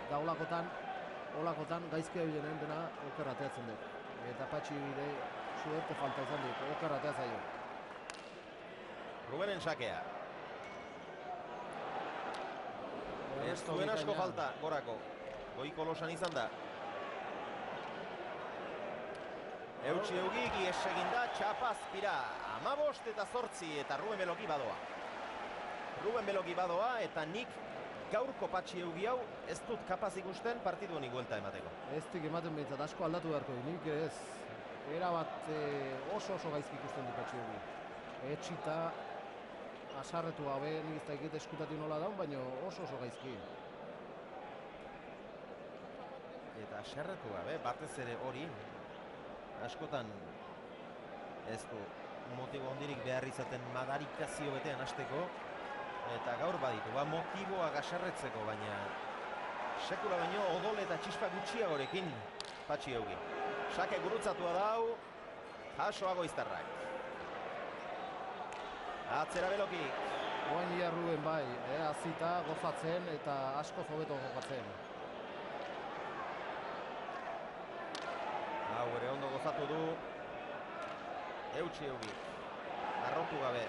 Da olakotan gaizkia bilenen dena okerrateatzen dut. Eta Patxi bide suerte falta izan dit, okerratea zaio. Rubenen sakea. Ez duen asko falta, gorako. Goiko losan izan da. Eutsi Eugiki esegin da, txapazpira, 15 eta 8 eta Ruben Beloki badoa eta nik gaurko Patxi Eugi hau ez dut kapaz ikusten partidu honi guelta emateko. Ez dik ematen behintzat, asko aldatu beharko, nik ez. Erabat oso gaizki ikusten du Patxi Eugi. Etxita, asarretu gabe, nik ez da ikete eskutatik nola daun, baina oso gaizki. Eta asarretu gabe, batez ere hori, askotan ez du motibo ondirik behar izaten madarikazio betean hasteko eta gaur baditu, motiboak asarretzeko, baina sekula baino odol eta txispa gutxiagorekin Patxi Eugi. Sake gurutzatua dau, jaso Agoiztarrak. Atzera Beloki. Oain ia Ruben bai, azita gozatzen eta asko hobeto jokatzen. Hau ere ondo gozatu du Eutsi Eugi. Arrotu gabe.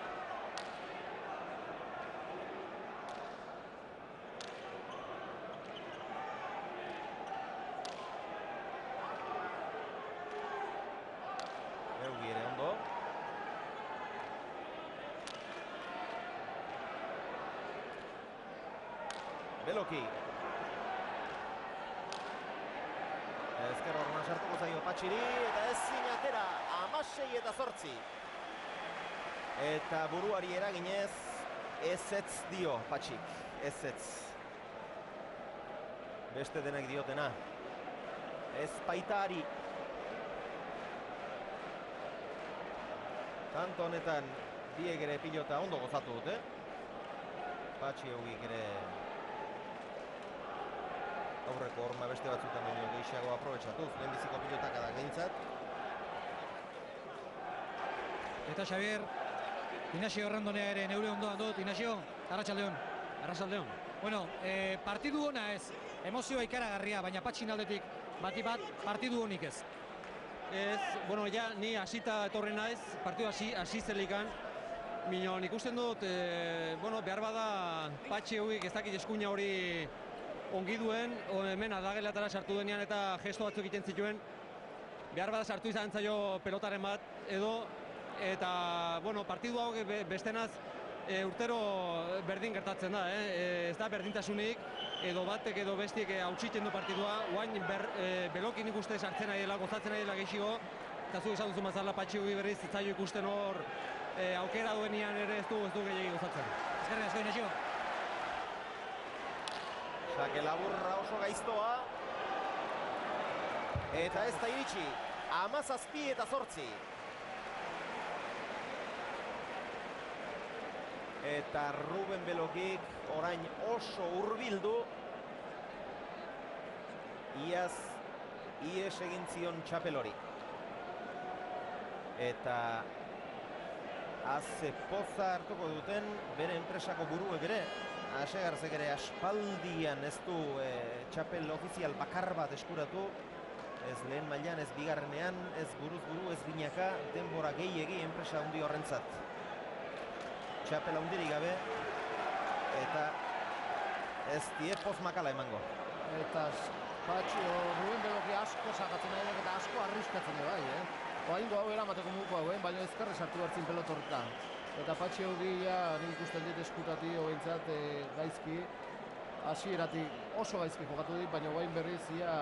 Eugi ere ondo. Beloki. Ezkerra horrean sartuko zaio Patxiri eta ezin atera 16 eta 8. Eta buruari eraginez, ezetz dio Patxik, ezetz. Beste denek diotena. Ez baita ari. Tanto honetan, biek ere pilota ondo gozatu dute. Patxi hogik ere aurreko horma beste batzutan baino gehiago aprobetxatuz, lehenbiziko pilotak da gehintzat. Eta Xavier, Inazio Errandonea ere neure ondoan dut. Inazio, arratsaldeon. Arratsaldeon. Bueno, partidu ona ez, emozioa ikaragarria, baina Patxin aldetik bati bat partidu honik ez. Ez, bueno, ja, ni hasita etorri naiz, partidu hasi zelikan. Minon, ikusten dut, bueno, behar bada Patxi hauek ez dakit eskuina hori ongi duen, hemen adagelatara sartu denean eta gesto batzuk egiten zituen. Behar bada sartu izan zaio pelotaren bat, edo, eta, bueno, partidu hau bestenaz urtero berdin gertatzen da, ez da berdintasunik, edo batek edo bestiek hautsitzen du partidua, guain Beloki nik uste sartzen ari dela, gozatzen ari dela gehiago, eta zu esan duzu mazala Patxi berriz zaio ikusten hor aukera duenian ere ez du gehiago gozatzen. Eskerrik asko, Inazio. Sake laburra oso gaiztoa. Eta ez da iritsi, 17 eta 8. Eta Ruben Belokik orain oso hurbildu. Iaz ies egin zion txapel hori. Eta haze poza hartuko duten bere enpresako buruek ere. Asegarzek ere aspaldian ez du txapel ofizial bakar bat eskuratu. Ez lehen mailan, ez bigarrenean, ez buruz buru, ez binaka, denbora gehiegi enpresa handi horrentzat. Txapela hundirik gabe, eta ez die poz makala emango. Eta Patxi Ruben Beloki asko sakatzen nahi eta asko arriskatzen bai, Oaingo hau eramateko muko hau, baina ezkerre sartu hartzin pelot horretan. Eta Patxi hogia nik ikusten dit eskutati hoentzat gaizki, hasieratik oso gaizki jokatu dit, baina guain berriz ia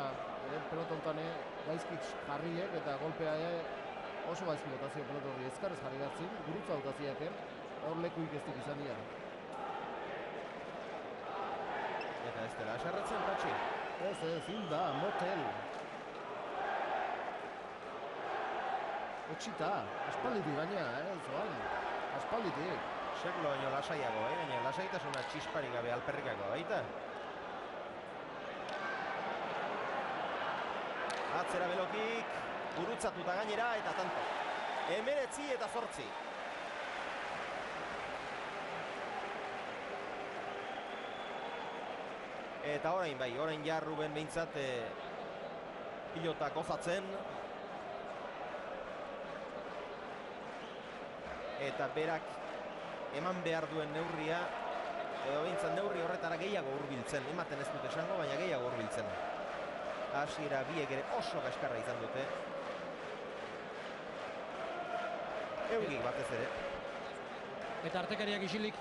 pelot honetan gaizki jarriek eta golpea oso gaizki botazio pelot horri ezkerrez jarri hartzin, gurutza botaziaken, hor lekuik ez dik izan dira. Eta ez dela aserratzen Patxi. Ez, hilda, motel. Etxita, aspalditik baina, zoan, aspalditik. Seklo baino lasaiago, baina lasaitasuna txisparik gabe alperrikako, baita? Atzera Belokik, gurutzatuta gainera eta tanto. 19 eta 8. Eta orain ja Ruben behintzat pilota gozatzen. Eta berak eman behar duen neurria, edo behintzat neurri horretara gehiago hurbiltzen. Ematen ez dute esango, baina gehiago hurbiltzen. Hasiera biek ere oso kaskarra izan dute. Eugik batez ere. Eta artekariak isilik.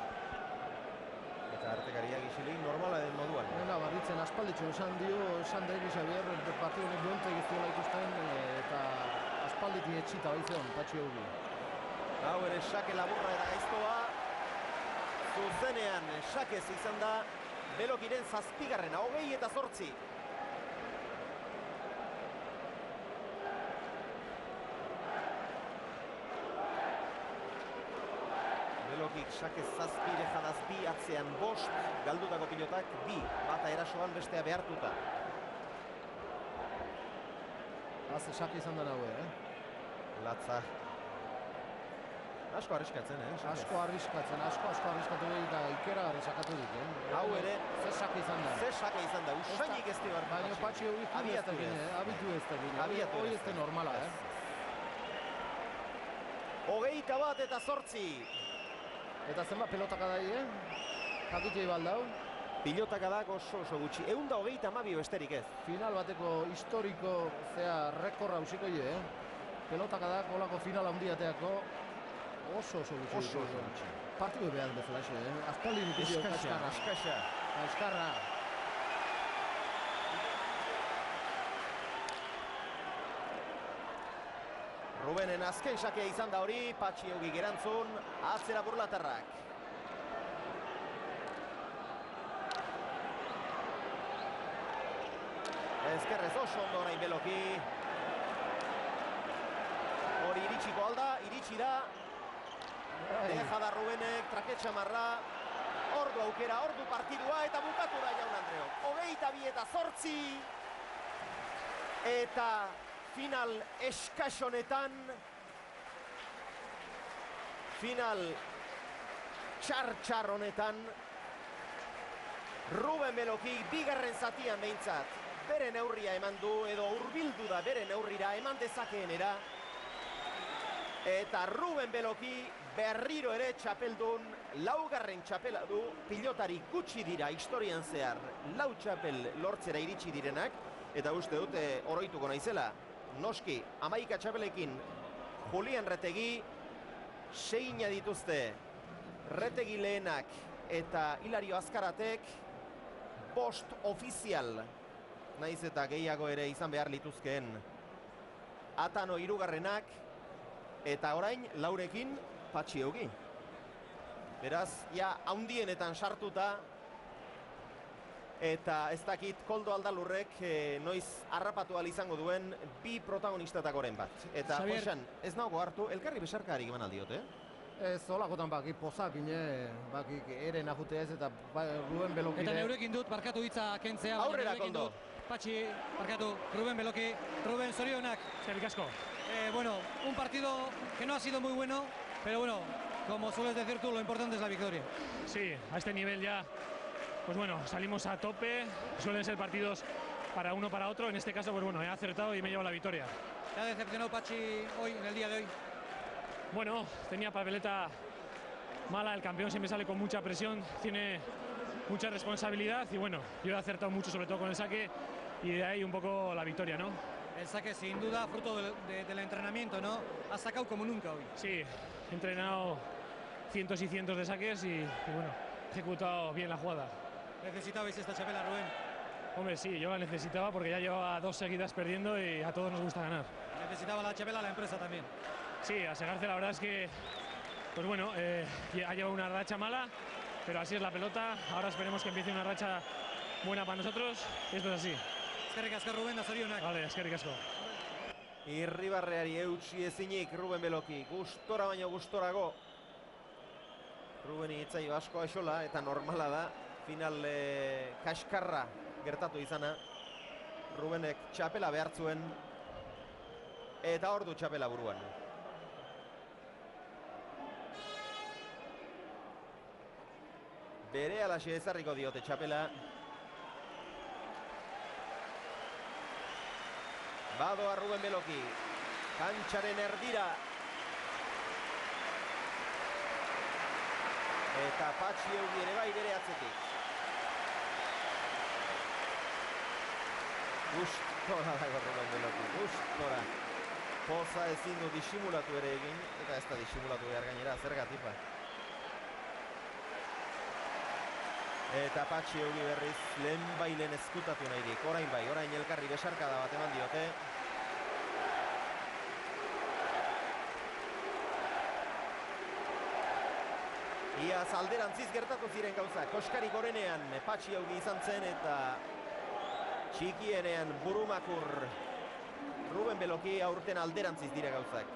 Eta artekariak isilik normala den moduan. Nena barritzen aspalditxo esan daigi Xavier, partidu honek duentek ez duela ikusten, eta aspalditi etxita baizion, Patxi hogi. Hau ere sake laburra eta gaiztoa. Zuzenean sakez izan da Belokiren 7. 20 eta 8. Belokik sakez 7 dejanaz 2 atzean 5, galdutako pilotak 2, bata erasoan bestea behartuta. Haze sake izan da naue, Latza. Asko arriskatzen, Asko arriskatu dut eta ikeragarri sakatu dit, Hau ere, Ze sake izan da. ze sake izan da, usainik ez dibar. Baina Patxi hogi abitu ez da gine, hoi ez da normala, 21 eta 8. Eta zenbat pelotaka da, jakitei baldau. Pilotakadak oso gutxi, 132 besterik ez. Final bateko historiko, rekorra usiko pelotakadak olako final handiateako oso gutxi. Partidu behar bezala, Aspaldi ikusi kaskarra. Rubenen azken sakea izan da hori, Patxi Eugik erantzun, atzera burlatarrak. Ezkerrez oso ondo orain Beloki. Hori iritsiko alda, iritsi da. Deja da Rubenek, traketxa marra. Ordu aukera, ordu partidua eta bukatu da Jaun Andreok. 22:08. Eta final eskas honetan, final txar honetan, Ruben Beloki bigarren zatian behintzat bere neurria eman du, edo hurbildu da bere neurrira eman dezakeenera. Eta Ruben Beloki berriro ere txapeldun, laugarren txapela du, pilotari gutxi dira historian zehar, lau txapel lortzera iritsi direnak, eta uste dut oroituko naizela. Noski, 11 txapelekin Julian Retegi, 6 dituzte Retegi lehenak eta Hilario Azkaratek, 5 ofizial, naiz eta gehiago ere izan behar lituzkeen Atano hirugarrenak, eta orain laurekin Patxi Eugi. Beraz, ja, haundienetan sartuta, eta ez dakit Koldo Aldalurrek noiz harrapatu ahal izango duen bi protagonistatakoren bat. Eta, Josean, ez nago hartu, elkarri besarkarik eman aldiot, Ez holakotan bakik pozak, bakik eren ajute ez, eta Ruben Beloki. Eta neurekin dut, barkatu hitza kentzea. Aurrera, Koldo. Patxi, barkatu, Ruben Beloki. Ruben, zorionak. Eskerrik asko. Bueno, un partido que no ha sido muy bueno, pero bueno, como sueles decir tú, lo importante es la victoria. Sí, a este nivel ya, pues bueno, salimos a tope. Suelen ser partidos para uno para otro. En este caso, pues bueno, he acertado y me he llevado la victoria. ¿Te ha decepcionado Patxi hoy, en el día de hoy? Bueno, tenía papeleta mala, el campeón siempre sale con mucha presión, tiene mucha responsabilidad y bueno, yo he acertado mucho, sobre todo con el saque, y de ahí un poco la victoria, ¿no? El saque sin duda fruto del entrenamiento, ¿no? Has sacado como nunca hoy. Sí, he entrenado cientos y cientos de saques y bueno, he ejecutado bien la jugada. ¿Necesitabais esta chapela, Rubén? Hombre, sí, yo la necesitaba porque ya llevaba 2 seguidas perdiendo y a todos nos gusta ganar. Necesitaba la chapela la empresa también. Sí, a Segarce la verdad es que, pues bueno, ha llevado una racha mala, pero así es la pelota. Ahora esperemos que empiece una racha buena para nosotros, y esto es así. Eskerrik asko, Ruben, da zorionak. Vale, eskerrik asko. Irribarreari eutsi ezinik Ruben Beloki, gustora baino gustorago. Rubeni itzaio asko aixola, eta normala da, final kaskarra gertatu izana. Rubenek txapela behartzuen, eta ordu txapela buruan. Bere alaxe ezarriko diote txapela. Badoa Ruben Beloki, kantxaren erdira. Eta Patxi Eugi ere bai bere atzetik. Gustora dago Ruben Beloki, gustora. Poza ezin du disimulatu ere egin, eta ez da disimulatu behar gainera, zergatik ba. Eta Patxi Eugi berriz lehen ezkutatu nahirik. Orain elkarri besarkada bat eman diote. Iaz alderantziz gertatu ziren gauza. Koskari gorenean Patxi Eugi izan zen eta txikienean Burumakur Ruben Beloki aurten alderantziz dira gauzak.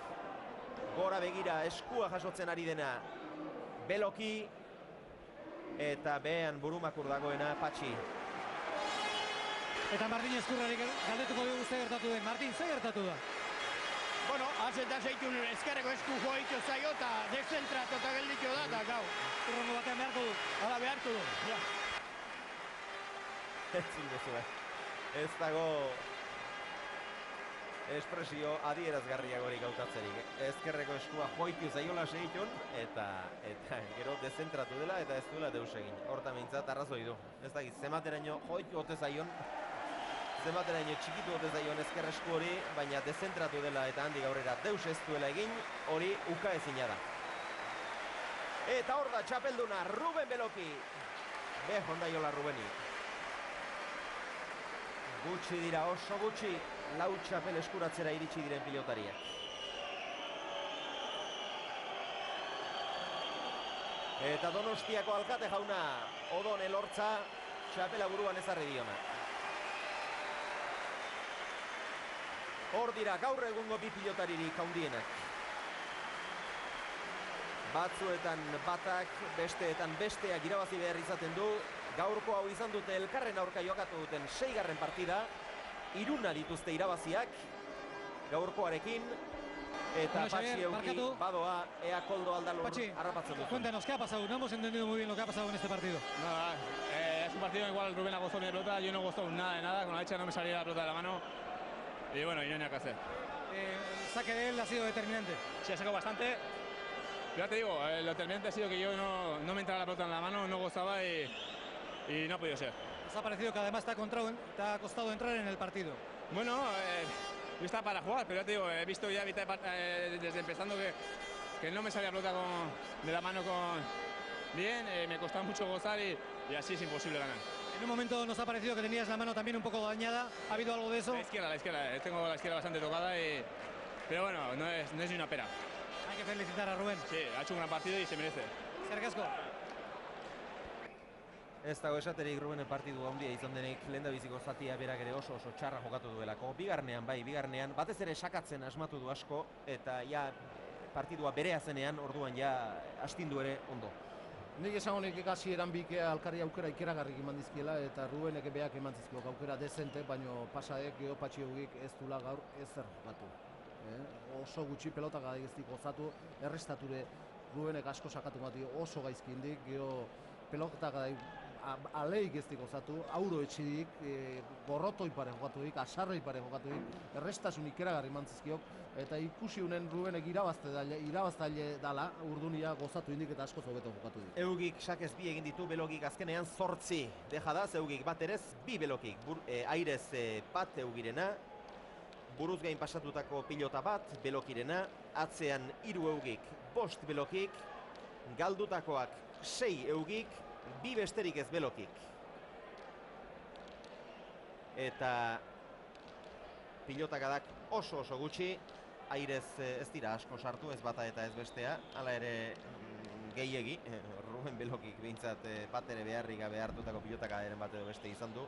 Gora begira eskua jasotzen ari dena Beloki. Eta behean Burumakur dagoena Patxi. Eta Martin Ezkurrari galdetuko dugu ze gertatu den. Martin, ze gertatu da? Bueno, azeta zeitun ezkerreko esku joitu zaio eta dezentratu eta gelditu da, eta gau. Urrongo batean beharko du. Hala behartu du, ja. Ez zildezu, ez dago espresio adierazgarriagorik hautatzerik. Ezkerreko eskua joitu zaiola segitun, eta gero dezentratu dela eta ez duela deus egin. Horta mintzat arrazoi du. Ez dakit, zemateraino joitu ote zaion, zemateraino txikitu ote zaion ezker esku hori, baina dezentratu dela eta handik aurrera deus ez duela egin, hori uka ezina da. Eta hor da txapelduna Ruben Beloki. Hondaiola Rubeni. Gutxi dira, oso gutxi, lau txapel eskuratzera iritsi diren pilotariak. Eta Donostiako alkate jauna, Odon Elortza, txapela buruan ezarri diona. Hor dira gaur egungo bi pilotaririk handienak. Batzuetan batak, besteetan besteak irabazi behar izaten du. Gaurko hau izan dute elkarren aurka jokatu duten 6. partida. 3 dituzte irabaziak gaurkoarekin. Eta Patxi Euki badoa, ea Koldo Aldalur harrapatzen dut. Cuéntanos, ¿qué ha pasado? No hemos entendido muy bien lo que ha pasado en este partido. Nada, es un partido en el cual Rubén ha gozado mi pelota, yo no he gozado nada de nada, con la derecha no me salía la pelota de la mano. Y bueno, y no hay nada que hacer. El saque de él ha sido determinante. Sí, ha sacado bastante. Ya te digo, lo determinante ha sido que yo no me entraba la pelota en la mano, no gozaba y no ha podido ser. Nos ha parecido que además te ha costado entrar en el partido. Bueno, yo estaba para jugar, pero ya te digo, he visto ya desde empezando que no me salía la pelota de la mano bien, me costaba mucho gozar y así es imposible ganar. En un momento nos ha parecido que tenías la mano también un poco dañada. ¿Ha habido algo de eso? La izquierda. Tengo la izquierda bastante tocada, pero bueno, no es ni una pena. Hay que felicitar a Rubén. Sí, ha hecho un gran partido y se merece. Eskerrik asko. Ez dago esaterik Rubenen partidu handia izan denik lehendabiziko zatia berak ere oso txarra jokatu duelako. Bigarnean batez ere sakatzen asmatu du asko eta ja partidua berea zenean orduan ja astindu ere ondo. Nik esango nik hasieran bikea alkarri aukera ikeragarrik eman dizkiela eta Rubenek beak eman dizkiok aukera dezente, baino pasaek geho Patxi Eugik ez dula gaur ezer jokatu. Oso gutxi pelotak gaiztik gozatu, errestature Rubenek asko sakatu mati oso gaizkindik, geho pelotak aleik ez dik gozatu, auro etxidik, gorrotoi pare jokatuik, asarroi pare jokatuik, errestasun ikeragarri mantzizkiok, eta ikusi unen Rubenek irabaztaile dala, urdunia gozatu indik eta asko zobeto jokatu dik. Eugik sakez bi egin ditu, Belokik azkenean 8 deja da, Eugik bat erez, 2 Belokik, airez bat Eugirena, buruz gain pasatutako pilota bat, Belokirena, atzean 3 Eugik, 5 Belokik, galdutakoak 6 Eugik, 2 besterik ez Belokik. Eta pilotakadak oso gutxi, airez ez dira asko sartu, ez bata eta ez bestea, hala ere gehiegi, Ruben Belokik behintzat bat ere beharrik gabe hartutako pilotakadaren bat edo beste izan du.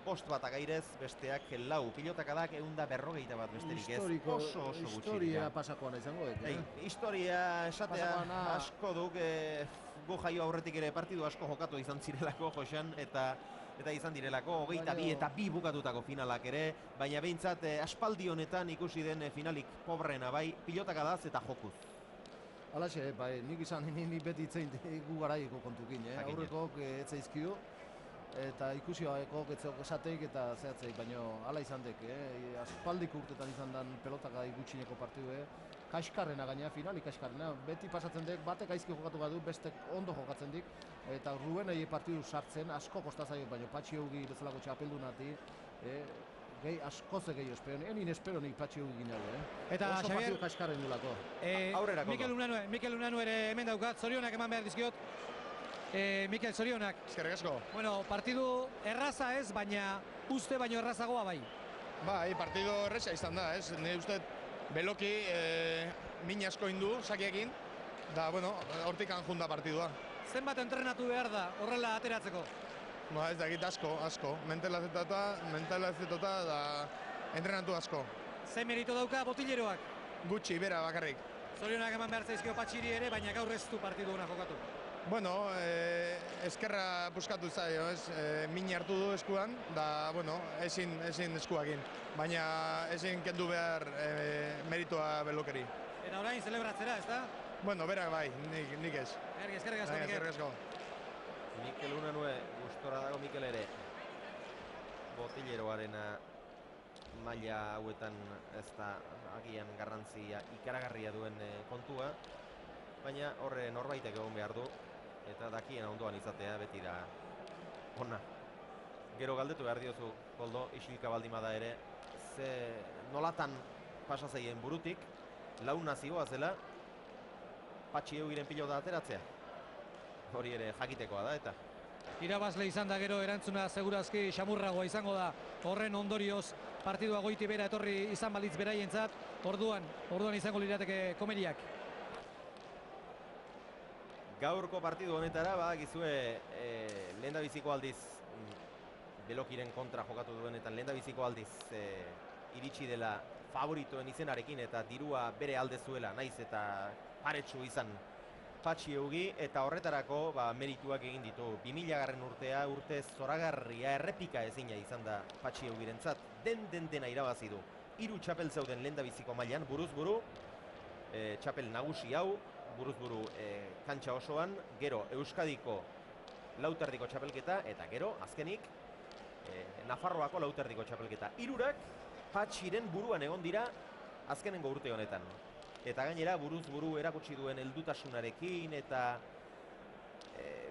5 batak airez, besteak 4 pilotakadak 150 bat besterik ez, oso gutxi. Historia pasakoana izango dut. Historia esatea asko duk, gu jaio aurretik ere partidu asko jokatu izan zirelako, Josean, eta izan direlako, 22 eta 2 bukatutako finalak ere, baina behintzat aspaldi honetan ikusi den finalik pobrena bai, pilotakadaz eta jokuz. Halaxe, bai, nik izan ni beti itzein gu garaiko kontukin, aurrekok etzaizkio, eta ikusi haueko etzeok esateik eta zehatzeik, baina hala izan dek, aspaldik urtetan izan den pelotaka gutxineko partidu, kaskarrena gaina, finalik kaskarrena, beti pasatzen dek, batek aizki jokatu badu, bestek ondo jokatzen dik, eta Rubenei partidu sartzen, asko kostazaio, baina Patxi Eugi bezalako txapeldunati, askoz gehi espero, enin espero nik Patxi Eugi ginale, Eta oso partidu kaskarren dulako. Aurrera kondo. Mikel Unanue ere hemen daukat, zorionak eman behar dizkiot. Mikel, zorionak. Eskerrik asko. Bueno, partidu erraza ez, baina uste baino errazagoa bai. Bai, partidu erraza izan da, ez? Nire uste Beloki min asko indu, sakiekin, da, bueno, hortik anjunda partidua. Zenbat entrenatu behar da horrela ateratzeko? Ba, ez dakit asko. Mentalazetota da entrenatu asko. Zein merito dauka botileroak? Gutxi, bera bakarrik. Zorionak eman behar zaizkio Patxiri ere, baina gaur ez du partidu hona jokatu. Bueno, eskerra buskatu zaio, ez? Min hartu du eskuan, da, bueno, ezin eskuakin. Baina ezin kendu behar meritoa Belokeri. Eta orain zelebratzera, ez da? Bueno, berak bai, nik ez. Eskerrik asko, Mikel. Eskerrik asko. Mikel Unanue, gustora dago Mikel ere. Botileroarena maila hauetan ez da agian garrantzia ikaragarria duen kontua. Baina horre norbaitek egon behar du. Eta dakien ondoan izatea beti da ona. Gero galdetu behar diozu, Koldo, isilka baldimada ere, ze nolatan pasa zeien burutik, launa zioa zela, Patxi Eugiren pilota ateratzea. Hori ere jakitekoa da eta. Irabazle izan da gero erantzuna segurazki xamurragoa izango da. Horren ondorioz partidua goiti bera etorri izan balitz beraientzat, orduan izango lirateke komeriak. Gaurko partidu honetara, badakizue lehendabiziko aldiz Belokiren kontra jokatu duenetan lehendabiziko aldiz iritsi dela favoritoen izenarekin eta dirua bere alde zuela, naiz eta paretsu izan Patxi Eugi, eta horretarako merituak egin ditu. 2000 urtea urte zoragarria errepika ezina izan da Patxi Eugirentzat. Dena irabazi du. 3 txapel zeuden lehendabiziko mailan, buruz buru, txapel nagusi hau, buruz buru kantxa osoan, gero Euskadiko lauterdiko txapelketa, eta gero, azkenik, Nafarroako lauterdiko txapelketa. 3 Patxiren buruan egon dira azkenengo urte honetan. Eta gainera buruz buru erakutsi duen heldutasunarekin eta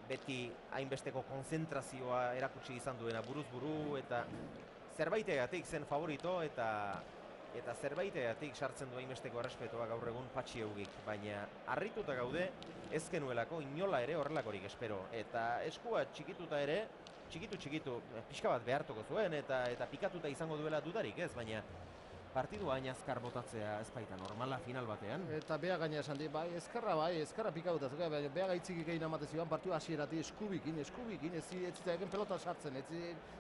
beti hainbesteko konzentrazioa erakutsi izan duena buruz buru eta zerbaitegatik zen favorito eta zerbaitegatik sartzen du hainbesteko errespetoa gaur egun Patxi Eugik, baina harrituta gaude ez genuelako inola ere horrelakorik espero, eta eskua txikituta ere, txikitu, pixka bat behartuko zuen eta pikatuta izango duela dudarik ez, baina partidua hain azkar botatzea ez baita normala final batean. Eta beha gaina esan di, ezkarra pikatutatzen, beha gaitzik egin amate ziban partiu hasierati eskubikin, ez zitzaegen pelota sartzen, ez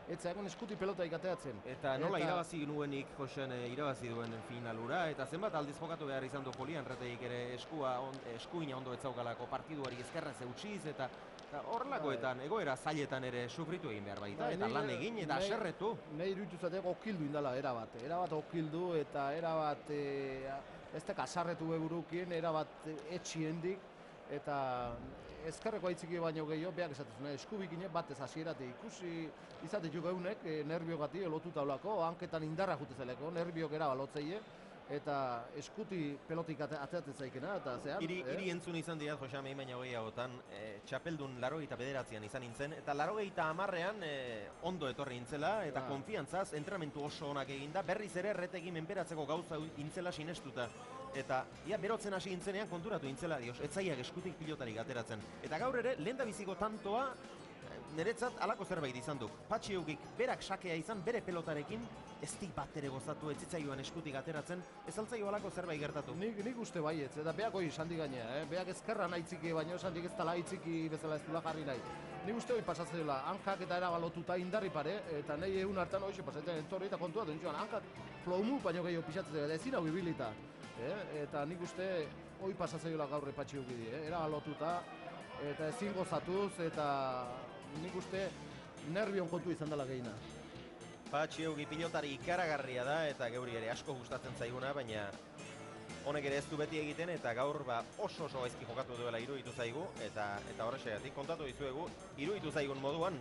zitzaegen eskuti pelota ikateatzen. Eta nola irabazi nuenik Josean irabazi duen finalura, eta zenbat aldiz jokatu behar izan du Polian Reteik ere eskuina ondo etzaukalako partiduari ezkerrez eutxiz, eta horrelakoetan, egoera zailetan ere sufritu egin behar baita, eta lan egin, eta aserretu. Nahi iruditu zatek okildu indala erabat okildu, eta erabat ez teka asarretu beburukien, erabat etxiendik, eta ezkerreko aitziki baino gehiago, behar esatezuna, eskubikine batez hasierate ikusi izatetuk eunek, nerbiogati lotuta olako, hanketan indarra jutezeleko, nerbiok erabalotzeie, eta eskuti pelotik atzatzen zaikena, eta zehan... Iri entzun izan dira, Jose Amein baina gehiagotan, txapeldun 89an izan nintzen, eta 90an ondo etorri intzela, eta konfiantzaz, entrenamentu oso onak eginda, berriz ere erretekin menperatzeko gauza intzela sinestuta. Eta, berotzen hasi intzenean konturatu intzela, ez zaiak eskutik pilotarik ateratzen. Eta gaur ere, lehendabiziko tantoa, niretzat alako zerbait izan du. Patxi Eugik berak sakea izan, bere pelotarekin, ez dik bat ere gozatu, ez zitzaioan eskutik ateratzen, ez altzaio alako zerbait gertatu. Nik uste baietz, eta beak hori esan digainea, beak ezkerra nahi txiki, baina esan dik ez tala itziki bezala ez dula jarri nahi. Nik uste hori pasatzen dela, hankak eta erabalotuta indarri pare, eta nahi egun hartan hori pasatzen entorri eta kontua duen joan, hankak plomu baino gehiago pisatzen dela, ezin hau ibilita. Eta nik uste hori pasatzen dela gaur Patxi Eugidi, erabalotuta, eta ezin gozatuz, eta nik uste nervion kontu izan dela gehiena. Patxi Eugi pilotari ikaragarria da eta geuri ere asko gustatzen zaiguna, baina honek ere ez du beti egiten eta gaur oso gaizki jokatu duela iruditu zaigu eta horrexegatik kontatu dizuegu iruditu zaigun moduan.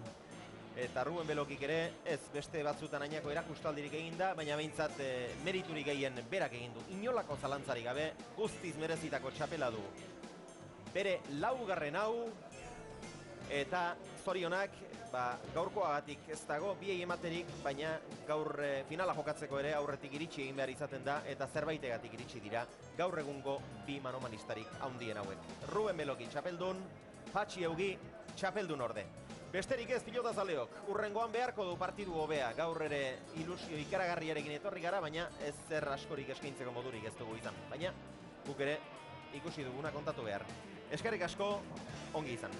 Eta Ruben Belokik ere ez beste batzutan ainako erakustaldirik egin da, baina behintzat meriturik gehien berak egin du. Inolako zalantzarik gabe guztiz merezitako txapela du. Bere 4. hau, eta zorionak gaurkoagatik ez dago biei ematerik, baina gaur finala jokatzeko ere aurretik iritsi egin behar izaten da eta zerbaitegatik iritsi dira gaur egungo bi manomanistarik handien hauek. Ruben Beloki txapeldun, Patxi Eugi txapeldun orde. Besterik ez pilotazaleok, urrengoan beharko du partidu hobea, gaur ere ilusio ikaragarriarekin etorri gara, baina ez zer askorik eskaintzeko modurik ez dugu izan. Baina guk ere ikusi duguna kontatu behar. Eskerrik asko, ongi izan.